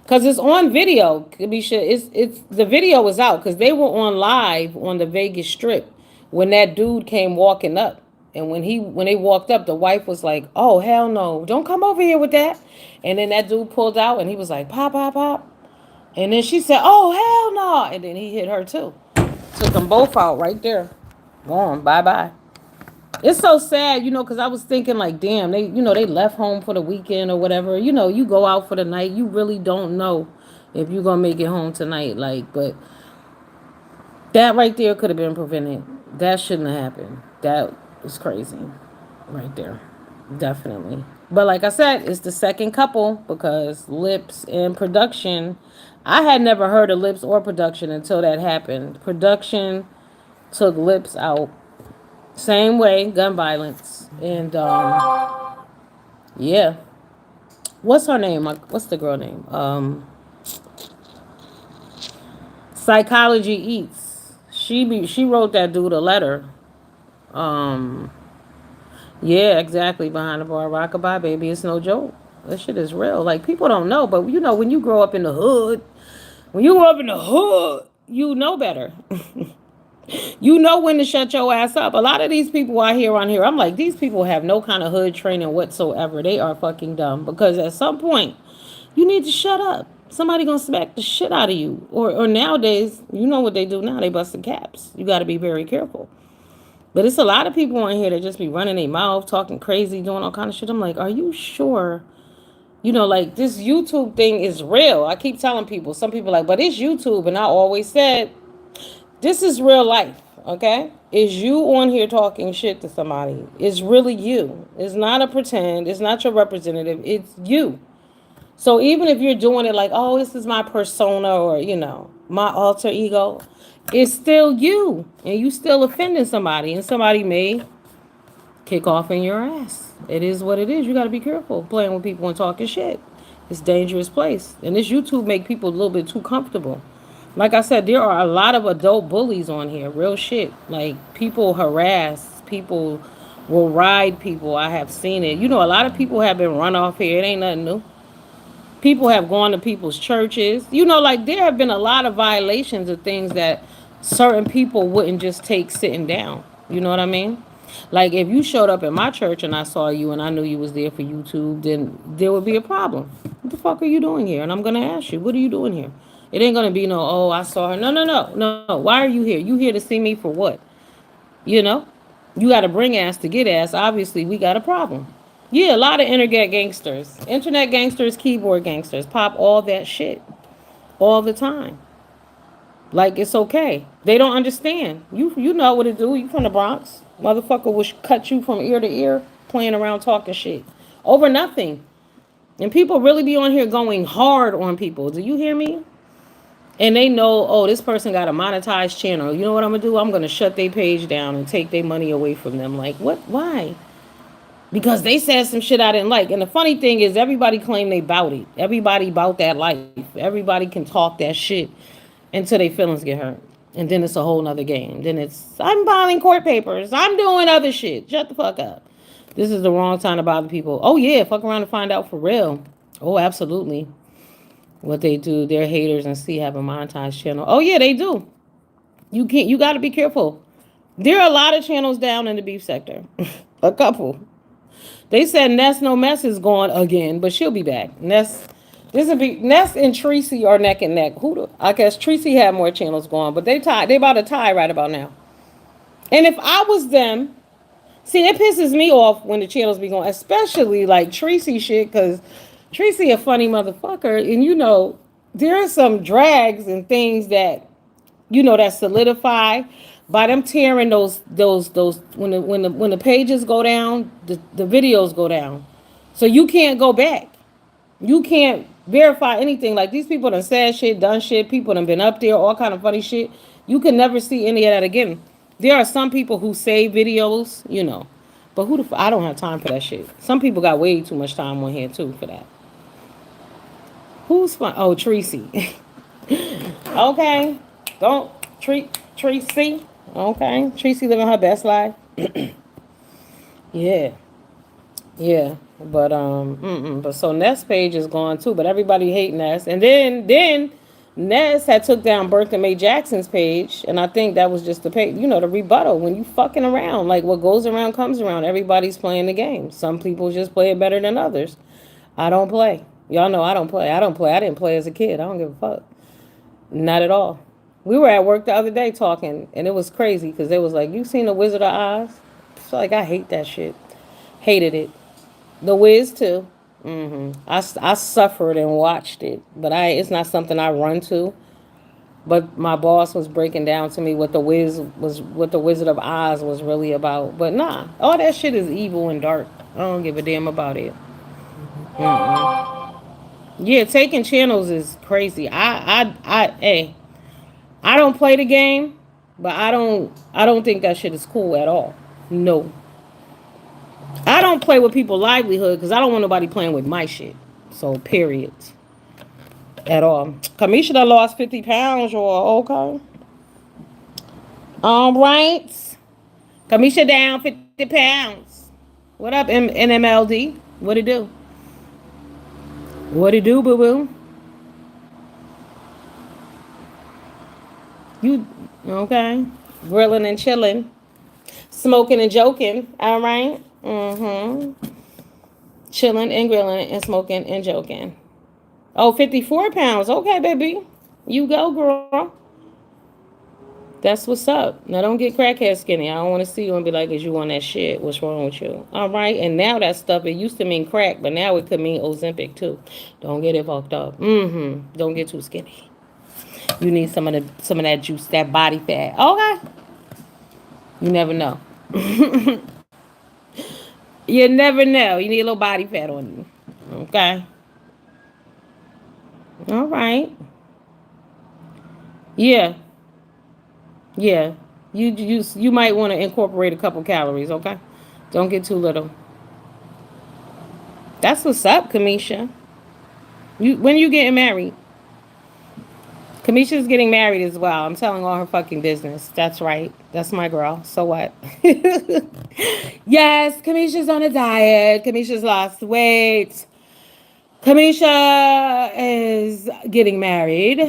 Because it's on video. It's the video was out because they were on live on the Vegas Strip when that dude came walking up. And when they walked up, the wife was like, oh, hell no. Don't come over here with that. And then that dude pulled out and he was like, pop, pop, pop. And then she said, oh, hell no. And then he hit her too. Took them both out right there. Gone. Bye-bye. It's so sad, because I was thinking like, damn, they left home for the weekend or whatever. You go out for the night. You really don't know if you're going to make it home tonight. Like, but that right there could have been prevented. That shouldn't have happened. That was crazy right there. Definitely. But like I said, it's the second couple because Lips and Production. I had never heard of Lips or Production until that happened. Production took Lips out. Same way, gun violence. And yeah. What's her name? What's the girl name? Psychology Eats. She wrote that dude a letter. Yeah, exactly. Behind the bar, rockabye, baby. It's no joke. That shit is real. Like, people don't know, but when you grow up in the hood, you know better. You know when to shut your ass up. A lot of these people out here on here, I'm like, these people have no kind of hood training whatsoever. They are fucking dumb because at some point, you need to shut up. Somebody gonna smack the shit out of you. Or nowadays, you know what they do now? They busting caps. You got to be very careful. But it's a lot of people on here that just be running their mouth, talking crazy, doing all kind of shit. I'm like, are you sure? Like this YouTube thing is real. I keep telling people. Some people are like, but it's YouTube. And I always said, this is real life, okay? Is you on here talking shit to somebody? It's really you. It's not a pretend. It's not your representative. It's you. So even if you're doing it like, oh, this is my persona or, my alter ego, it's still you. And you still offending somebody. And somebody may kick off in your ass. It is what it is. You got to be careful playing with people and talking shit. It's a dangerous place. And this YouTube make people a little bit too comfortable. Like I said, there are a lot of adult bullies on here. Real shit. Like people harass, people will ride people. I have seen it. You know, a lot of people have been run off here. It ain't nothing new. People have gone to people's churches. You know, like there have been a lot of violations of things that certain people wouldn't just take sitting down. You know what I mean? Like if you showed up at my church and I saw you and I knew you was there for YouTube, then there would be a problem. What the fuck are you doing here? And I'm gonna ask you, what are you doing here? It ain't gonna be no, oh, I saw her. No, no, no, no. Why are you here? You here to see me for what? You know? You gotta bring ass to get ass. Obviously, we got a problem. Yeah, a lot of internet gangsters, keyboard gangsters, pop all that shit all the time. Like it's okay. They don't understand. You know what to do. You from the Bronx. Motherfucker will cut you from ear to ear playing around talking shit. Over nothing. And people really be on here going hard on people. Do you hear me? And they know, oh, this person got a monetized channel. You know what I'm gonna do? I'm gonna shut their page down and take their money away from them. Like, what? Why? Because they said some shit I didn't like. And the funny thing is everybody claim they bout it. Everybody bout that life. Everybody can talk that shit until their feelings get hurt. And then it's a whole nother game. Then it's, I'm filing court papers. I'm doing other shit. Shut the fuck up. This is the wrong time to bother people. Oh yeah, fuck around and find out for real. Oh, absolutely. What they do, they're haters and see have a monetized channel. Oh yeah, they do. You gotta be careful. There are a lot of channels down in the beef sector. A couple. They said Ness No Mess is gone again, but she'll be back. Ness and Tracy are neck and neck. I guess Tracy had more channels going, but they about to tie right about now. And if I was them, see, it pisses me off when the channels be going, especially like Tracy shit, because Tracy a funny motherfucker, and you know, there are some drags and things that, you know, that solidify by them tearing those when the pages go down, the videos go down. So you can't go back. You can't verify anything. Like these people done said shit, done shit, people done been up there, all kind of funny shit. You can never see any of that again. There are some people who save videos, you know. But I don't have time for that shit. Some people got way too much time on here too for that. Who's fun? Oh, Tracy. Okay. Don't treat Tracy. Okay. Tracy living her best life. Yeah. Yeah. But so Ness page is gone too, but everybody hate Ness. And then Ness had took down Bertha Mae Jackson's page, and I think that was just the page, you know, the rebuttal. When you fucking around, like what goes around comes around. Everybody's playing the game. Some people just play it better than others. I don't play. Y'all know I don't play. I didn't play as a kid. I don't give a fuck. Not at all. We were at work the other day talking, and it was crazy because they was like, "You seen the Wizard of Oz?" It's like I hate that shit. Hated it. The Wiz too. I suffered and watched it, but it's not something I run to. But my boss was breaking down to me what the Wizard of Oz was really about. But nah, all that shit is evil and dark. I don't give a damn about it. Yeah, taking channels is crazy. Hey, I don't play the game, but I don't think that shit is cool at all. No. I don't play with people's livelihood because I don't want nobody playing with my shit. So, period. At all. Kamisha done lost 50 pounds, y'all. Okay. All right. Kamisha down 50 pounds. What up, NMLD? What it do? What it do, boo-boo? You, okay. Grilling and chilling. Smoking and joking. All right. Chilling and grilling and smoking and joking. Oh, 54 pounds. Okay, baby. You go, girl. That's what's up. Now, don't get crackhead skinny. I don't want to see you and be like, is you on that shit? What's wrong with you? All right. And now that stuff, it used to mean crack, but now it could mean Ozempic, too. Don't get it fucked up. Don't get too skinny. You need some of that juice, that body fat. Okay. You never know. You never know. You need a little body fat on you. Okay. All right. Yeah. Yeah. You might want to incorporate a couple calories, okay? Don't get too little. That's what's up, Kamisha. When you getting married? Kamisha's getting married as well. I'm telling all her fucking business. That's right. That's my girl. So what? Yes, Kamisha's on a diet. Kamisha's lost weight. Kamisha is getting married.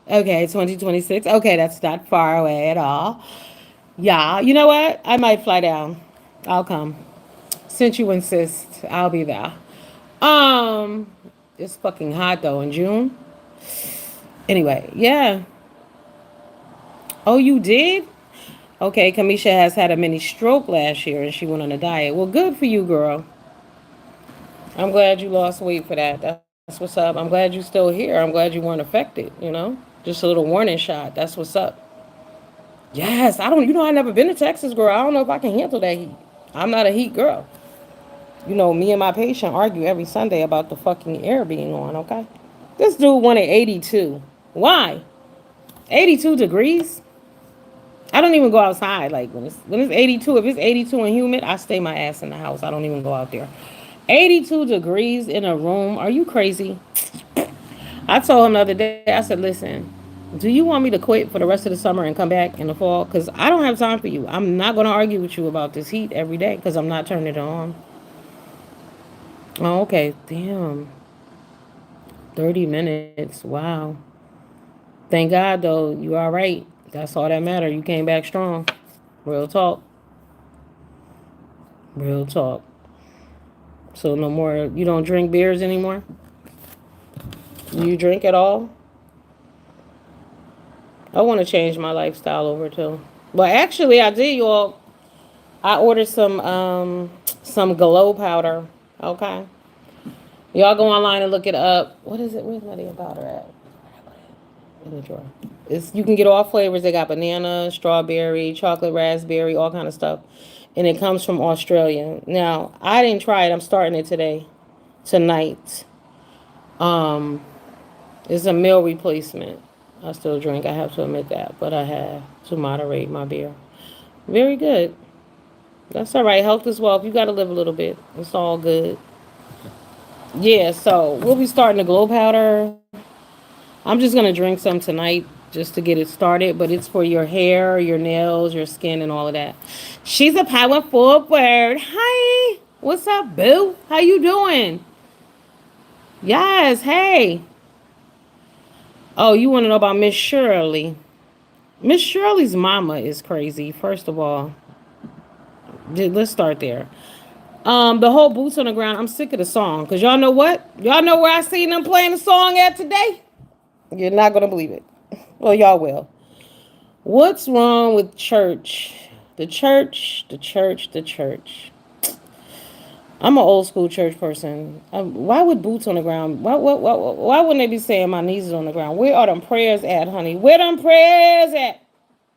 Okay, 2026. Okay, that's not far away at all. Yeah, you know what? I might fly down. I'll come. Since you insist, I'll be there. Um, it's fucking hot though in June. Anyway, yeah. Oh, you did? Okay, Kamisha has had a mini stroke last year and she went on a diet. Well, good for you, girl. I'm glad you lost weight for that. That's what's up. I'm glad you're still here. I'm glad you weren't affected. Just a little warning shot. That's what's up. Yes, I never been to Texas, girl. I don't know if I can handle that heat. I'm not a heat girl. Me and my patient argue every Sunday about the fucking air being on, okay? This dude wanted 82. Why? 82 degrees? I don't even go outside. Like when it's 82, if it's 82 and humid, I stay my ass in the house. I don't even go out there. 82 degrees in a room. Are you crazy? I told him the other day, I said, listen, do you want me to quit for the rest of the summer and come back in the fall? Because I don't have time for you. I'm not going to argue with you about this heat every day because I'm not turning it on. Oh, okay. Damn. 30 minutes. Wow. Thank God, though. You all right. That's all that matter. You came back strong. Real talk. Real talk. So no more. You don't drink beers anymore? Do you drink at all? I want to change my lifestyle over too. Well, actually, I did, y'all. I ordered some glow powder. Okay, y'all go online and look it up. What is it? Where's my damn powder at? In the drawer. You can get all flavors. They got banana, strawberry, chocolate, raspberry, all kind of stuff, and it comes from Australia. Now, I didn't try it. I'm starting it tonight. Um, it's a meal replacement. I still drink. I have to admit that, but I have to moderate my beer. Very good. That's all right. Health is wealth. You got to live a little bit. It's all good. Yeah, so we'll be starting the glow powder. I'm just going to drink some tonight just to get it started, but it's for your hair, your nails, your skin, and all of that. She's a power forward. Hi. What's up, boo? How you doing? Yes, hey. Oh, you want to know about Miss Shirley? Miss Shirley's mama is crazy, first of all. Let's start there. The whole boots on the ground. I'm sick of the song because y'all know what? Y'all know where I seen them playing the song at today? You're not gonna believe it. Well, y'all will. What's wrong with church? The church, the church, the church. I'm an old school church person. Why would boots on the ground? Why wouldn't they be saying my knees is on the ground? Where are them prayers at, honey? Where them prayers at?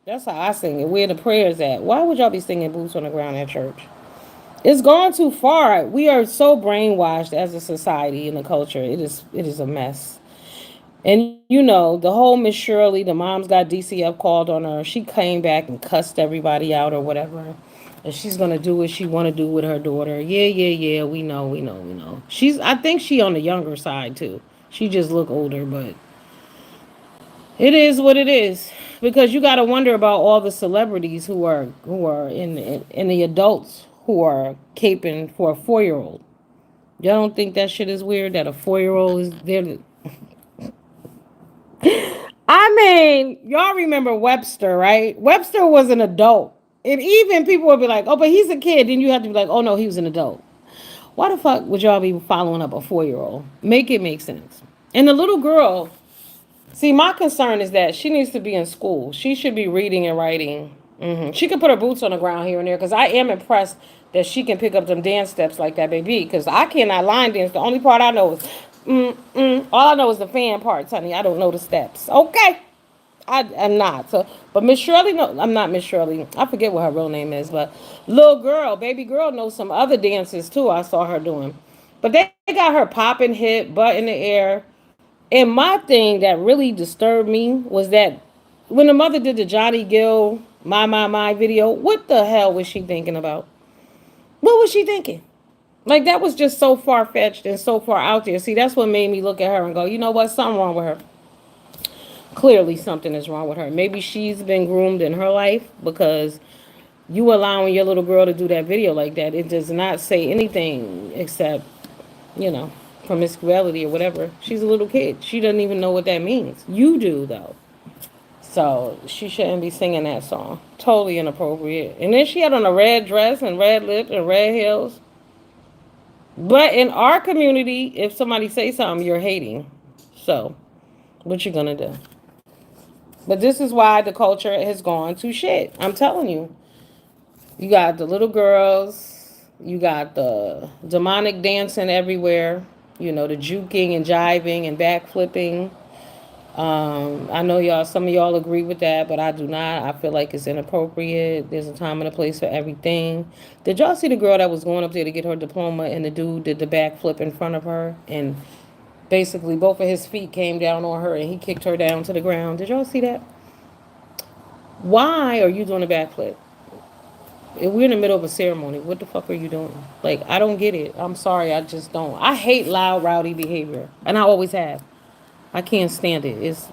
That's how I sing it. Where the prayers at? Why would y'all be singing boots on the ground at church? It's gone too far. We are so brainwashed as a society and a culture. It is a mess. And the whole Miss Shirley, the mom's got DCF called on her. She came back and cussed everybody out or whatever. And she's gonna do what she wanna do with her daughter. Yeah, yeah, yeah. We know, we know, we know. I think she on the younger side too. She just look older, but it is what it is. Because you gotta wonder about all the celebrities who are in the adults who are caping for a 4-year-old. Y'all don't think that shit is weird that a 4-year-old is there? I mean, y'all remember Webster, right? Webster was an adult. And even people would be like, oh, but he's a kid. Then you have to be like, oh, no, he was an adult. Why the fuck would y'all be following up a 4-year-old? Make it make sense. And the little girl, see, my concern is that she needs to be in school. She should be reading and writing. She can put her boots on the ground here and there because I am impressed that she can pick up them dance steps like that, baby. Because I cannot line dance. The only part I know is all I know is the fan parts, honey. I don't know the steps. Okay. I'm not. So, but Miss Shirley, no, I'm not Miss Shirley. I forget what her real name is, but little girl, baby girl knows some other dances too. I saw her doing, but they got her popping hip, butt in the air. And my thing that really disturbed me was that when the mother did the Johnny Gill my video, what the hell was she thinking about? What was she thinking? Like, that was just so far-fetched and so far out there. See, that's what made me look at her and go, you know what? Something wrong with her. Clearly something is wrong with her. Maybe she's been groomed in her life, because you allowing your little girl to do that video like that, it does not say anything except, promiscuity or whatever. She's a little kid. She doesn't even know what that means. You do, though. So she shouldn't be singing that song. Totally inappropriate. And then she had on a red dress and red lips and red heels. But in our community, if somebody say something, you're hating. So what you gonna do? But this is why the culture has gone to shit. I'm telling you. You got the little girls. You got the demonic dancing everywhere. The juking and jiving and backflipping. I know some of y'all agree with that, but I do not. I feel like it's inappropriate. There's a time and a place for everything. Did y'all see the girl that was going up there to get her diploma, and the dude did the backflip in front of her, and basically both of his feet came down on her and he kicked her down to the ground? Did y'all see that? Why are you doing a backflip? If we're in the middle of a ceremony, what the fuck are you doing? Like, I don't get it. I'm sorry, I just don't. I hate loud, rowdy behavior, and I always have. I can't stand it. It's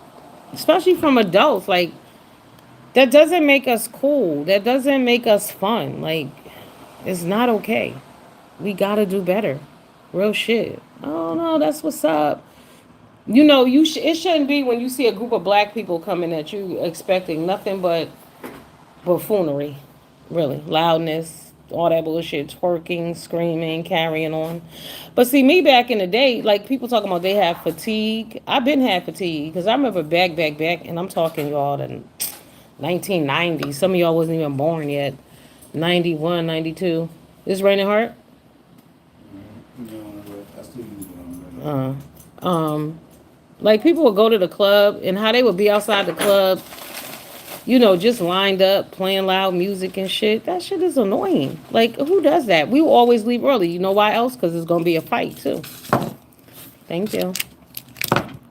especially from adults. Like, that doesn't make us cool. That doesn't make us fun. Like, it's not okay. We gotta do better. Real shit. Oh no, that's what's up. It shouldn't be when you see a group of black people coming at you expecting nothing but buffoonery. Really, loudness, all that bullshit, twerking, screaming, carrying on. But see, me back in the day, like, people talking about they have fatigue. I've been had fatigue, because I remember back, and I'm talking y'all the 1990s. Some of y'all wasn't even born yet. 91, 92. Is Raining Heart? Like, people would go to the club, and how they would be outside the club, just lined up, playing loud music and shit. That shit is annoying. Like, who does that? We will always leave early. You know why else? Because it's going to be a fight, too. Thank you.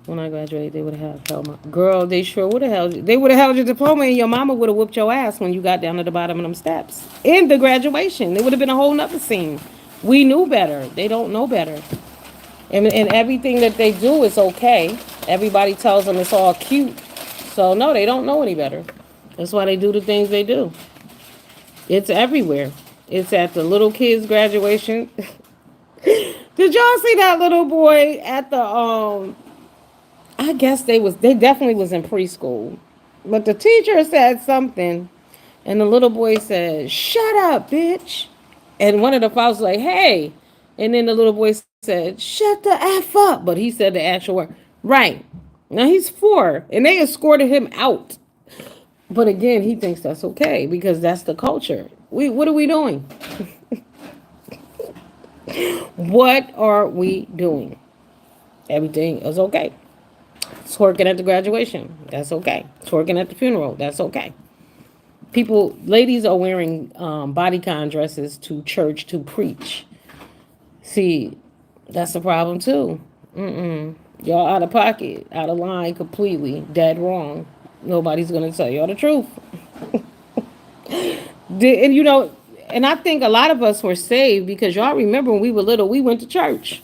When I graduated, they would have held my... Girl, they sure would have held you. They would have held your diploma, and your mama would have whooped your ass when you got down to the bottom of them steps. In the graduation. It would have been a whole nother scene. We knew better. They don't know better. And everything that they do is okay. Everybody tells them it's all cute. So, no, they don't know any better. That's why they do the things they do. It's everywhere. It's at the little kids' graduation. Did y'all see that little boy at the, I guess they definitely was in preschool. But the teacher said something, and the little boy said, "Shut up, bitch." And one of the fathers was like, "Hey." And then the little boy said, "Shut the F up." But he said the actual word. Right. Now he's 4, and they escorted him out. But again, he thinks that's okay because that's the culture. What are we doing? What are we doing? Everything is okay. Twerking at the graduation, that's okay. Twerking at the funeral, that's okay. Ladies are wearing bodycon dresses to church to preach. See, that's a problem too. Y'all out of pocket, out of line completely, dead wrong. Nobody's gonna tell y'all the truth. And I think a lot of us were saved because y'all remember when we were little, we went to church.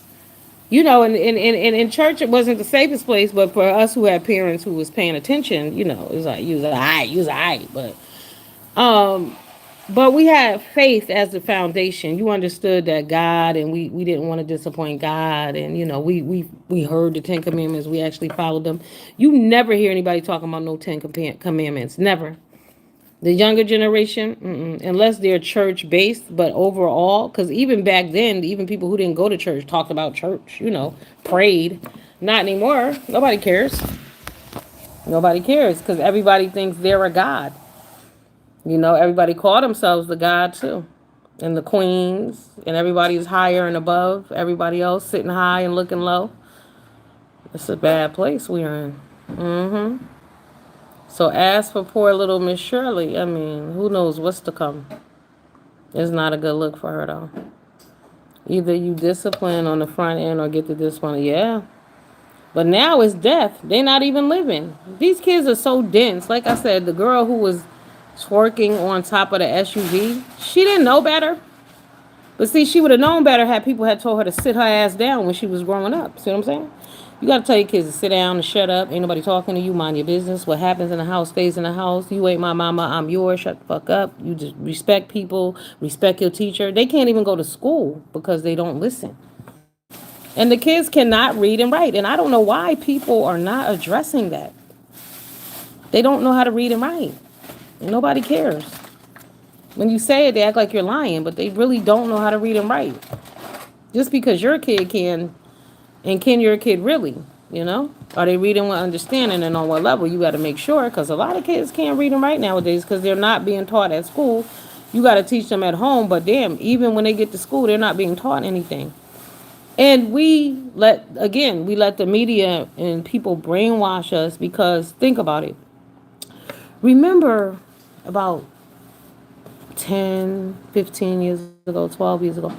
And in church it wasn't the safest place, but for us who had parents who was paying attention, it was like you was alright, but we had faith as the foundation. You understood that God, and we didn't want to disappoint God, and we heard the 10 Commandments. We actually followed them. You never hear anybody talking about no 10 Commandments. Never. The younger generation, unless they're church based, but overall, because even back then, even people who didn't go to church talked about church. Prayed. Not anymore. Nobody cares. Nobody cares because everybody thinks they're a god. Everybody call themselves the god too. And the queens. And everybody's higher and above. Everybody else sitting high and looking low. It's a bad place we're in. So as for poor little Miss Shirley, I mean, who knows what's to come. It's not a good look for her though. Either you discipline on the front end or get the discipline. Yeah. But now it's death. They're not even living. These kids are so dense. Like I said, the girl who was twerking on top of the SUV, she didn't know better. But see, she would have known better had people had told her to sit her ass down when she was growing up. See what I'm saying? You got to tell your kids to sit down and shut up. Ain't nobody talking to you. Mind your business. What happens in the house stays in the house. You ain't my mama. I'm yours. Shut the fuck up. You just respect people. Respect your teacher. They can't even go to school because they don't listen. And the kids cannot read and write. And I don't know why people are not addressing that. They don't know how to read and write. Nobody cares. When you say it, they act like you're lying, but they really don't know how to read and write. Just because your kid can, and can your kid really, you know? Are they reading with understanding and on what level? You got to make sure, because a lot of kids can't read and write nowadays because they're not being taught at school. You got to teach them at home, but damn, even when they get to school, they're not being taught anything. And we let the media and people brainwash us because, think about it. Remember about 10, 15 years ago, 12 years ago,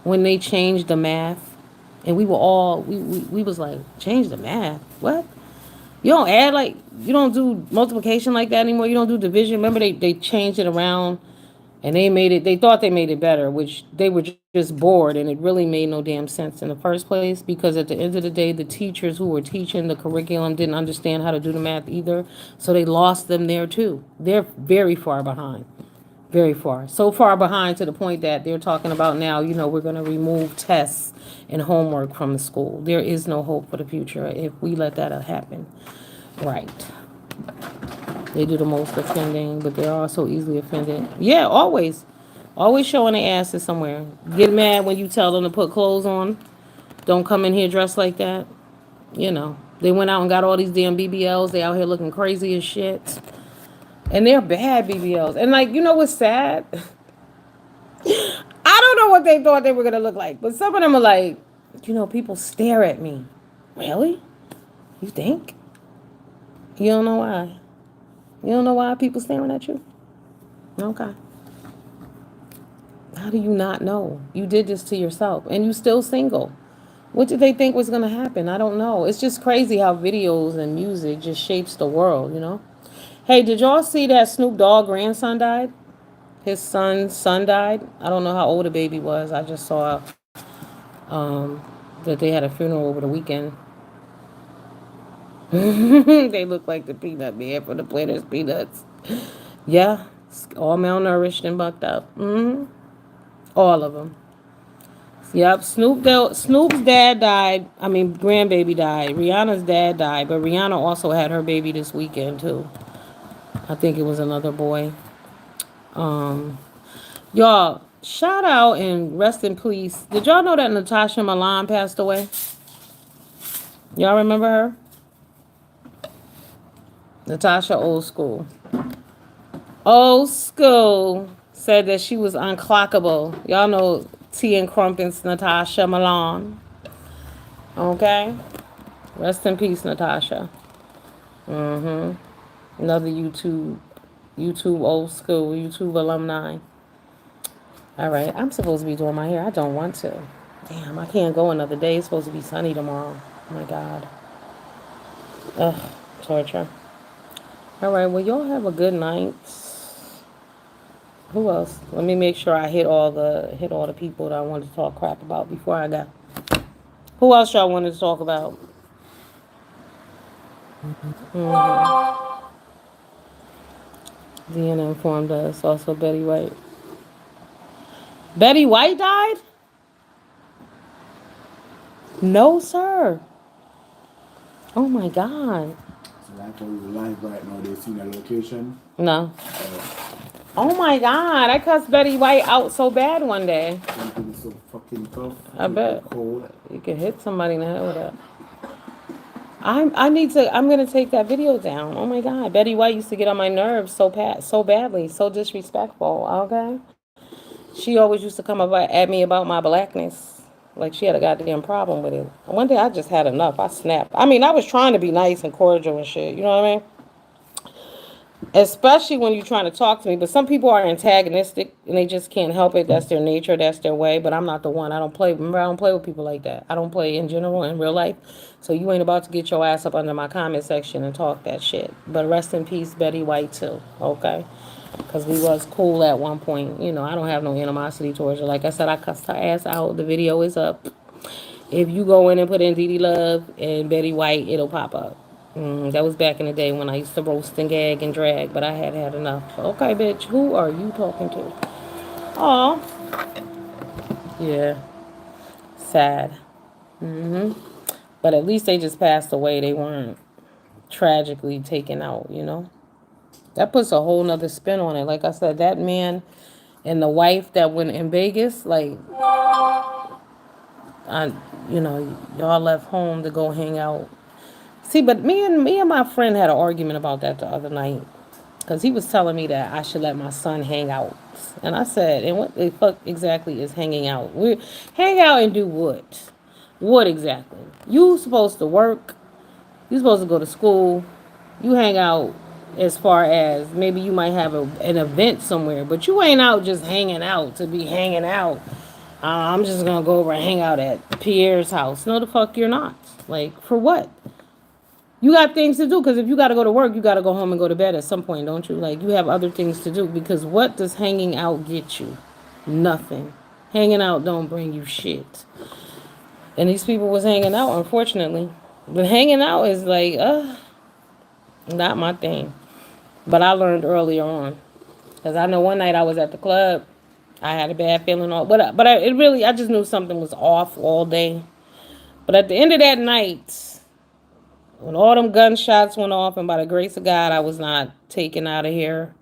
when they changed the math, and we were all, we was like, change the math? What? You don't add, like, you don't do multiplication like that anymore. You don't do division. Remember they changed it around, and they thought they made it better, which they were just bored, and it really made no damn sense in the first place, because at the end of the day, the teachers who were teaching the curriculum didn't understand how to do the math either, so they lost them there too. They're very far behind. Very far. So far behind to the point that they're talking about now, we're going to remove tests and homework from the school. There is no hope for the future if we let that happen. Right. They do the most offending, but they're also easily offended. Yeah, always. Always showing their asses somewhere. Get mad when you tell them to put clothes on. Don't come in here dressed like that. They went out and got all these damn BBLs. They out here looking crazy as shit. And they're bad BBLs. And what's sad? I don't know what they thought they were going to look like. But some of them are like, people stare at me. Really? You think? You don't know why. You don't know why people staring at you? Okay. How do you not know? You did this to yourself. And you still single. What did they think was going to happen? I don't know. It's just crazy how videos and music just shapes the world. Hey, did y'all see that Snoop Dogg grandson died? His son died. I don't know how old the baby was. I just saw that they had a funeral over the weekend. They look like the Peanut Man from the Planters Peanuts. Yeah, all malnourished and bucked up. All of them. Yep, Snoop's dad died. I mean, grandbaby died. Rihanna's dad died, but Rihanna also had her baby this weekend too. I think it was another boy. Y'all, shout out and rest in peace. Did y'all know that Natasha Milan passed away? Y'all remember her? Natasha Old School. Old School said that she was unclockable. Y'all know Tea and Crumpets Natasha Milan. Okay? Rest in peace, Natasha. Another YouTube Old School, YouTube alumni. All right, I'm supposed to be doing my hair. I don't want to. Damn, I can't go another day. It's supposed to be sunny tomorrow. Oh my God. Ugh, torture. All right, well, y'all have a good night. Who else? Let me make sure I hit all the people that I wanted to talk crap about before I go. Who else y'all wanted to talk about? Deanna informed us. Also, Betty White. Betty White died? No, sir. Oh my God. So like how we live right now, they see the location. No. Oh my God. I cussed Betty White out so bad one day. Something so fucking tough. I bet. Cold. You could hit somebody in the head with that. I'm gonna take that video down. Oh my God. Betty White used to get on my nerves so badly, so disrespectful. Okay. She always used to come up at me about my blackness. Like she had a goddamn problem with it. One day I just had enough. I snapped. I mean, I was trying to be nice and cordial and shit. You know what I mean? Especially when you're trying to talk to me. But some people are antagonistic and they just can't help it. That's their nature. That's their way. But I'm not the one. I don't play. Remember, I don't play with people like that. I don't play in general in real life. So you ain't about to get your ass up under my comment section and talk that shit. But rest in peace, Betty White too. Okay? Because we was cool at one point. You know, I don't have no animosity towards her. Like I said, I cussed her ass out. The video is up. If you go in and put in Dee Love and Betty White, it'll pop up. That was back in the day when I used to roast and gag and drag, but I had had enough. Okay, bitch, who are you talking to? Oh, yeah, sad. But at least they just passed away. They weren't tragically taken out, you know? That puts a whole nother spin on it. Like I said, that man and the wife that went in Vegas, like, I, you know, y'all left home to go hang out. See, but me and my friend had an argument about that the other night. Because he was telling me that I should let my son hang out. And I said, and what the fuck exactly is hanging out? We hang out and do what? What exactly? You supposed to work. You supposed to go to school. You hang out as far as maybe you might have an event somewhere. But you ain't out just hanging out to be hanging out. I'm just going to go over and hang out at Pierre's house. No, the fuck you're not. Like, for what? You got things to do, because if you got to go to work, you got to go home and go to bed at some point, don't you? Like, you have other things to do, because what does hanging out get you? Nothing. Hanging out don't bring you shit. And these people was hanging out, unfortunately. But hanging out is like, not my thing. But I learned earlier on. Because I know one night I was at the club. I had a bad feeling. I just knew something was off all day. But at the end of that night, when all them gunshots went off, and by the grace of God, I was not taken out of here.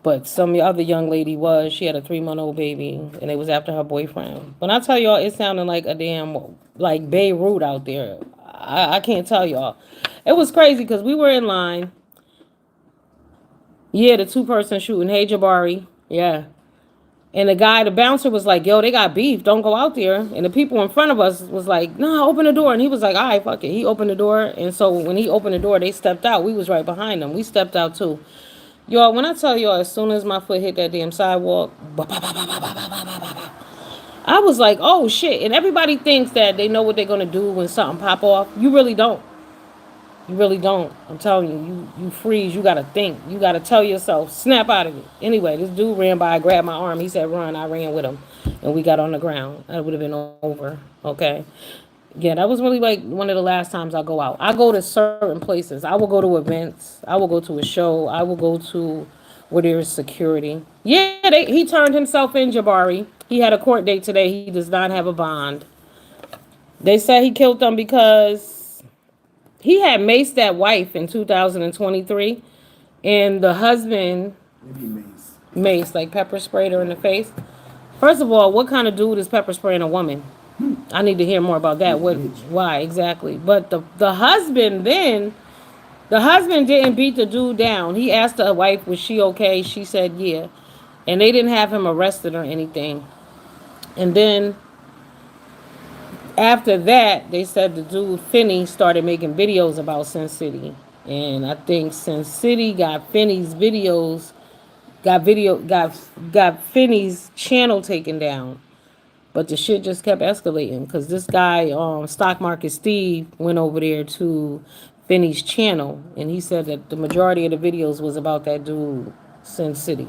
But some other young lady was. She had a 3-month-old baby, and it was after her boyfriend. When I tell y'all, it sounded like a damn, like Beirut out there. I can't tell y'all. It was crazy, because we were in line. Yeah, the 2-person shooting. Hey, Jabari. Yeah. And the bouncer was like, yo, they got beef. Don't go out there. And the people in front of us was like, nah, open the door. And he was like, all right, fuck it. He opened the door. And so when he opened the door, they stepped out. We was right behind them. We stepped out too. Y'all, when I tell y'all, as soon as my foot hit that damn sidewalk, I was like, oh shit. And everybody thinks that they know what they're going to do when something pop off. You really don't. You really don't. I'm telling you, you freeze. You got to think. You got to tell yourself, snap out of it. Anyway, this dude ran by, grabbed my arm. He said, run. I ran with him. And we got on the ground. That would have been over. Okay. Yeah, that was really like one of the last times I go out. I go to certain places. I will go to events. I will go to a show. I will go to where there's security. Yeah, he turned himself in, Jabari. He had a court date today. He does not have a bond. They said he killed them because he had maced that wife in 2023, and the husband mace, like pepper sprayed her in the face. First of all, what kind of dude is pepper spraying a woman? I need to hear more about that. Why exactly? But the husband didn't beat the dude down. He asked the wife, was she okay? She said yeah, and they didn't have him arrested or anything. And then after that, they said the dude Finney started making videos about Sin City, and I think Sin City got Finney's videos, got Finney's channel taken down, but the shit just kept escalating because this guy, Stock Market Steve, went over there to Finney's channel, and he said that the majority of the videos was about that dude Sin City.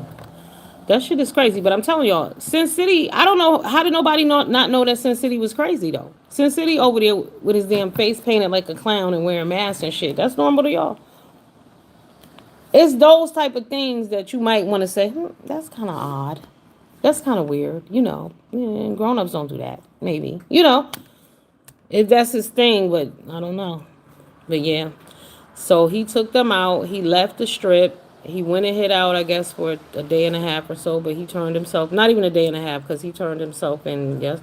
That shit is crazy, but I'm telling y'all, Sin City, I don't know, how did nobody not know that Sin City was crazy, though? Sin City over there with his damn face painted like a clown and wearing masks and shit, that's normal to y'all. It's those type of things that you might want to say, that's kind of odd. That's kind of weird, you know. Grown-ups don't do that, maybe. You know, if that's his thing, but I don't know. But yeah, so he took them out, he left the strip. He went and hid out, I guess, for a day and a half or so, but he turned himself, not even a day and a half, because he turned himself in day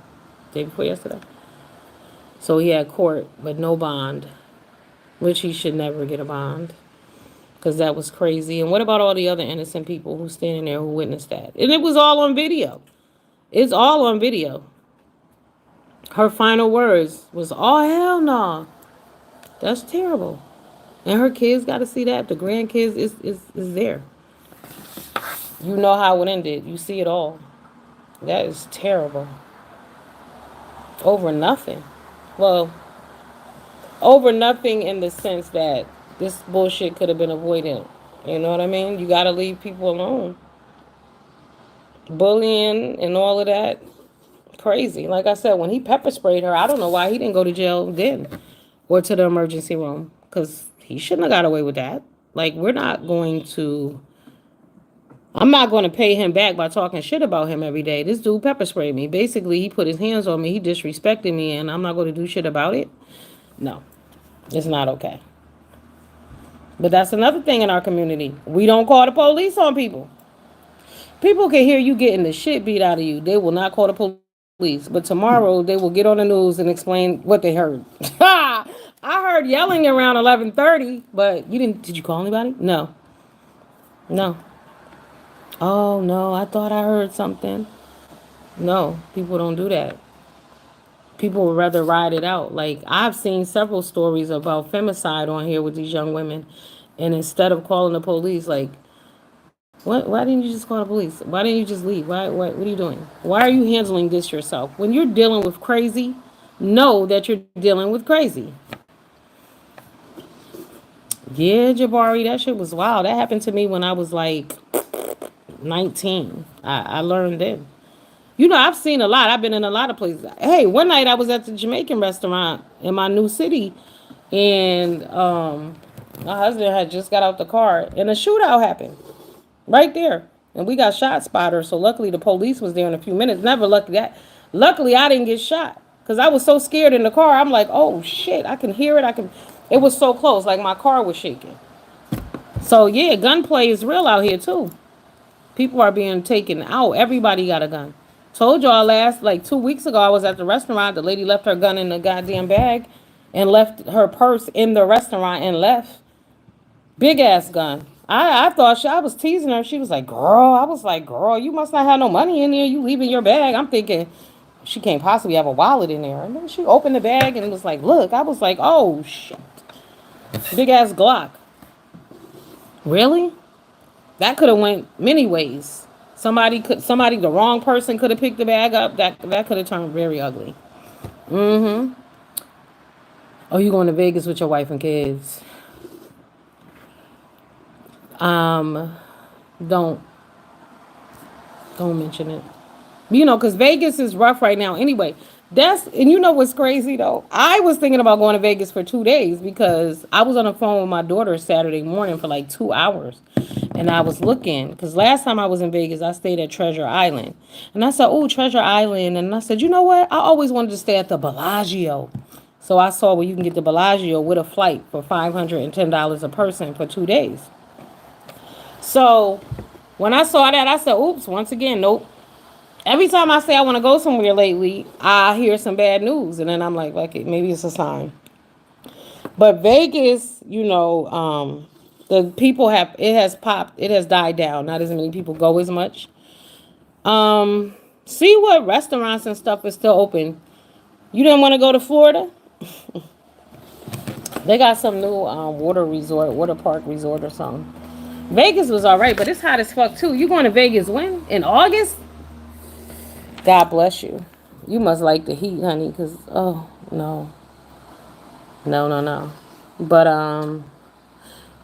before yesterday. So he had court, but no bond, which he should never get a bond, because that was crazy. And what about all the other innocent people who standing there who witnessed that? And it was all on video. It's all on video. Her final words was, oh, hell no. That's terrible. And her kids got to see that. The grandkids is there. You know how it ended. You see it all. That is terrible. Over nothing. Well, over nothing in the sense that this bullshit could have been avoided You know what I mean? You got to leave people alone. Bullying and all of that, crazy. Like I said, when he pepper sprayed her, I don't know why he didn't go to jail then or to the emergency room because he shouldn't have got away with that. Like, we're not going to. I'm not going to pay him back by talking shit about him every day. This dude pepper sprayed me. Basically, he put his hands on me. He disrespected me, and I'm not going to do shit about it. No, it's not okay. But that's another thing in our community. We don't call the police on people. People can hear you getting the shit beat out of you. They will not call the police. But tomorrow they will get on the news and explain what they heard. I heard yelling around 11:30, but you didn't. Did you call anybody? No. No. Oh no, I thought I heard something. No, people don't do that. People would rather ride it out. Like, I've seen several stories about femicide on here with these young women, and instead of calling the police, like, what? Why didn't you just call the police? Why didn't you just leave? What are you doing? Why are you handling this yourself? When you're dealing with crazy, know that you're dealing with crazy. Yeah, Jabari, that shit was wild. That happened to me when I was like 19. I learned then. You know, I've seen a lot. I've been in a lot of places. Hey, one night I was at the Jamaican restaurant in my new city, and my husband had just got out the car, and a shootout happened right there, and we got shot spotters. So luckily, the police was there in a few minutes. Never lucky that. Luckily, I didn't get shot because I was so scared in the car. I'm like, oh shit, I can hear it. I can. It was so close, like my car was shaking. So yeah, gunplay is real out here too. People are being taken out. Everybody got a gun. Told y'all last, like 2 weeks ago, I was at the restaurant. The lady left her gun in the goddamn bag and left her purse in the restaurant and left. Big ass gun. I thought I was teasing her. She was like, girl. I was like, girl, you must not have no money in there. You leaving your bag. I'm thinking she can't possibly have a wallet in there. And then she opened the bag and was like, look. I was like, oh, shit. Big ass Glock. Really? That could have went many ways. The wrong person could have picked the bag up. That could have turned very ugly. Mm-hmm. Oh, you going to Vegas with your wife and kids? Um, don't don't mention it. You know, because Vegas is rough right now. Anyway, and you know what's crazy though? I was thinking about going to Vegas for 2 days because I was on the phone with my daughter Saturday morning for like 2 hours. And I was looking, because last time I was in Vegas, I stayed at Treasure Island. And I said, oh, Treasure Island. And I said, you know what? I always wanted to stay at the Bellagio. So I saw where you can get the Bellagio with a flight for $510 a person for 2 days. So when I saw that, I said, oops, once again, nope. Every time I say I want to go somewhere lately, I hear some bad news. And then I'm like, maybe it's a sign. But Vegas, the people it has popped, it has died down. Not as many people go as much. See what restaurants and stuff is still open. You didn't want to go to Florida? They got some new water park resort or something. Vegas was all right, but it's hot as fuck too. You going to Vegas when? In August? God bless you. You must like the heat, honey, because, oh, no. No, no, no. But,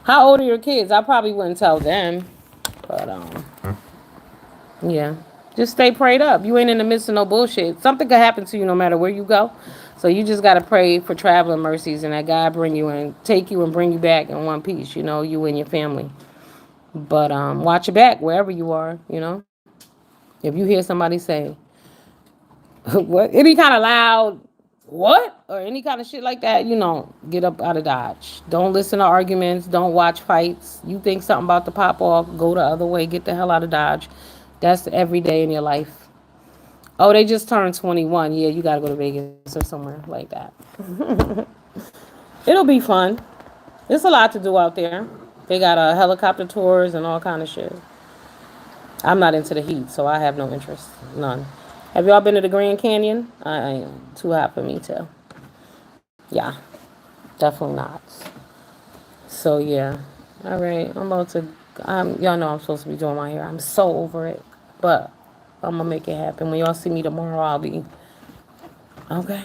how old are your kids? I probably wouldn't tell them. But, yeah. Just stay prayed up. You ain't in the midst of no bullshit. Something could happen to you no matter where you go. So you just got to pray for traveling mercies and that God bring you and take you and bring you back in one piece, you and your family. But watch your back wherever you are, If you hear somebody say, what, any kind of loud, what? Or any kind of shit like that, get up out of Dodge. Don't listen to arguments. Don't watch fights. You think something about to pop off, go the other way. Get the hell out of Dodge. That's every day in your life. Oh, they just turned 21. Yeah, you got to go to Vegas or somewhere like that. It'll be fun. There's a lot to do out there. They got helicopter tours and all kind of shit. I'm not into the heat, so I have no interest. None. Have y'all been to the Grand Canyon? I too hot for me too. Yeah, definitely not. So yeah. All right, I'm about to. Y'all know I'm supposed to be doing my hair. I'm so over it, but I'm gonna make it happen. When y'all see me tomorrow, I'll be okay.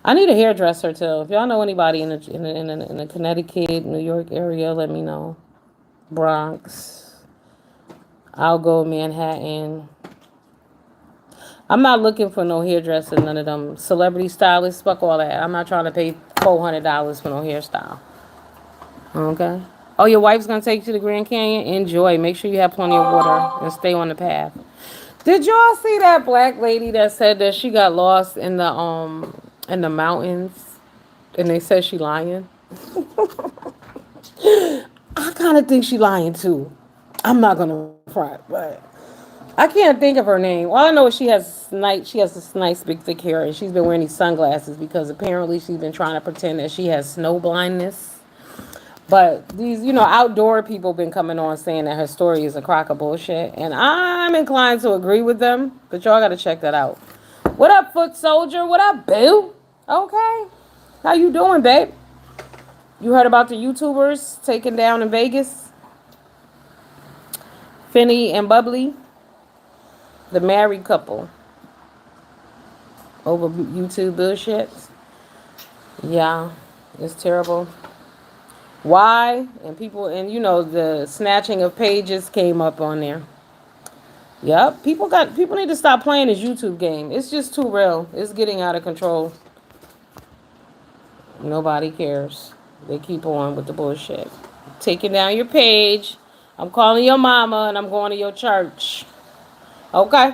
I need a hairdresser too. If y'all know anybody in the Connecticut, New York area, let me know. Bronx. I'll go Manhattan. I'm not looking for no hairdresser, none of them celebrity stylists. Fuck all that. I'm not trying to pay $400 for no hairstyle. Okay. Oh, your wife's gonna take you to the Grand Canyon? Enjoy. Make sure you have plenty of water and stay on the path. Did y'all see that black lady that said that she got lost in the mountains and they said she lying? I kind of think she lying too. I'm not gonna front, but I can't think of her name. All I know is she has this nice big thick hair, and she's been wearing these sunglasses because apparently she's been trying to pretend that she has snow blindness. But these, outdoor people been coming on saying that her story is a crock of bullshit, and I'm inclined to agree with them. But y'all gotta check that out. What up, foot soldier? What up, boo? Okay, how you doing, babe? You heard about the YouTubers taken down in Vegas? Finny and Bubbly, the married couple, over YouTube bullshit. Yeah, it's terrible. Why? And people, and the snatching of pages came up on there. Yep, people need to stop playing this YouTube game. It's just too real. It's getting out of control. Nobody cares. They keep on with the bullshit. Taking down your page. I'm calling your mama and I'm going to your church. Okay.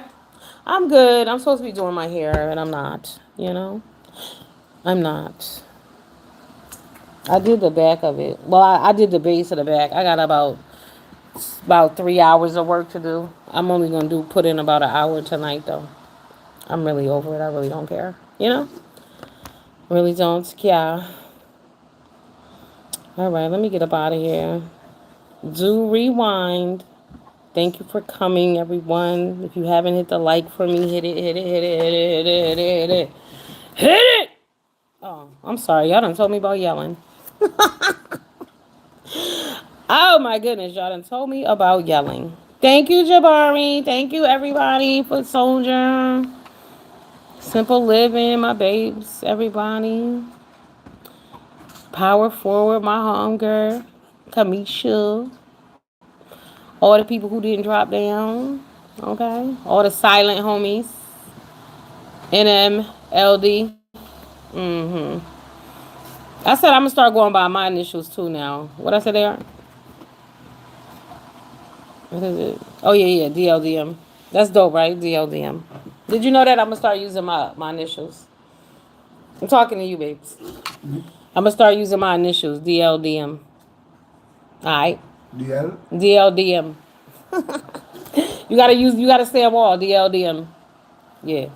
I'm good. I'm supposed to be doing my hair and I'm not, I'm not. I did the back of it. Well, I did the base of the back. I got about 3 hours of work to do. I'm only going to put in about an hour tonight, though. I'm really over it. I really don't care. Really don't care. All right, let me get up out of here. Do rewind. Thank you for coming, everyone. If you haven't hit the like for me, hit it, hit it, hit it, hit it, hit it, hit it. Hit it! Oh, I'm sorry. Y'all done told me about yelling. Oh, my goodness. Y'all done told me about yelling. Thank you, Jabari. Thank you, everybody, for Soldier. Simple Living, my babes, everybody. Power Forward, my hunger. Kamisha. All the people who didn't drop down. Okay. All the silent homies. NMLD. I said I'm going to start going by my initials too now. What I said there? What is it? Oh, yeah, DLDM. That's dope, right? DLDM. Did you know that I'm going to start using my initials? I'm talking to you, babes. I'm going to start using my initials, DLDM. All right? DL? DLDM. You got to say them all, DLDM. Yeah.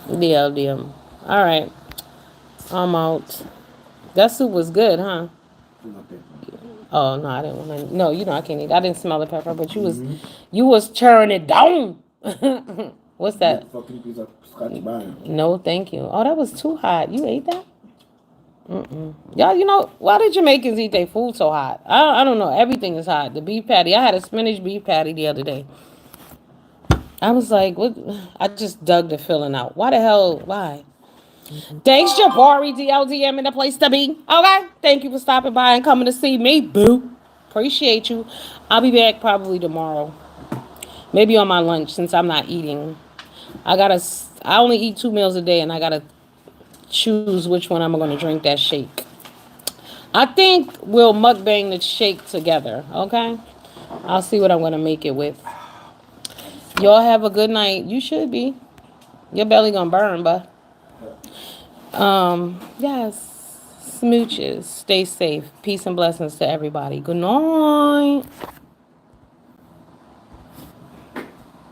DLDM. All right. I'm out. That soup was good, huh? Okay. Oh no, I didn't want to. No, I can't eat. I didn't smell the pepper, but you was churning it down. What's that? Fucking piece of Scotch bar. No, thank you. Oh, that was too hot. You ate that? Y'all, why did Jamaicans eat their food so hot? I don't know. Everything is hot. The beef patty. I had a spinach beef patty the other day. I was like, what? I just dug the filling out. Why the hell? Why? Thanks, Jabari, DLDM, in the place to be. Okay? Thank you for stopping by and coming to see me, boo. Appreciate you. I'll be back probably tomorrow. Maybe on my lunch since I'm not eating. I only eat 2 meals a day and I gotta choose which one I'm gonna drink that shake. I think we'll mukbang the shake together, okay? I'll see what I'm gonna make it with. Y'all have a good night. You should be. Your belly gonna burn, but yes. Smooches. Stay safe. Peace and blessings to everybody. Good night.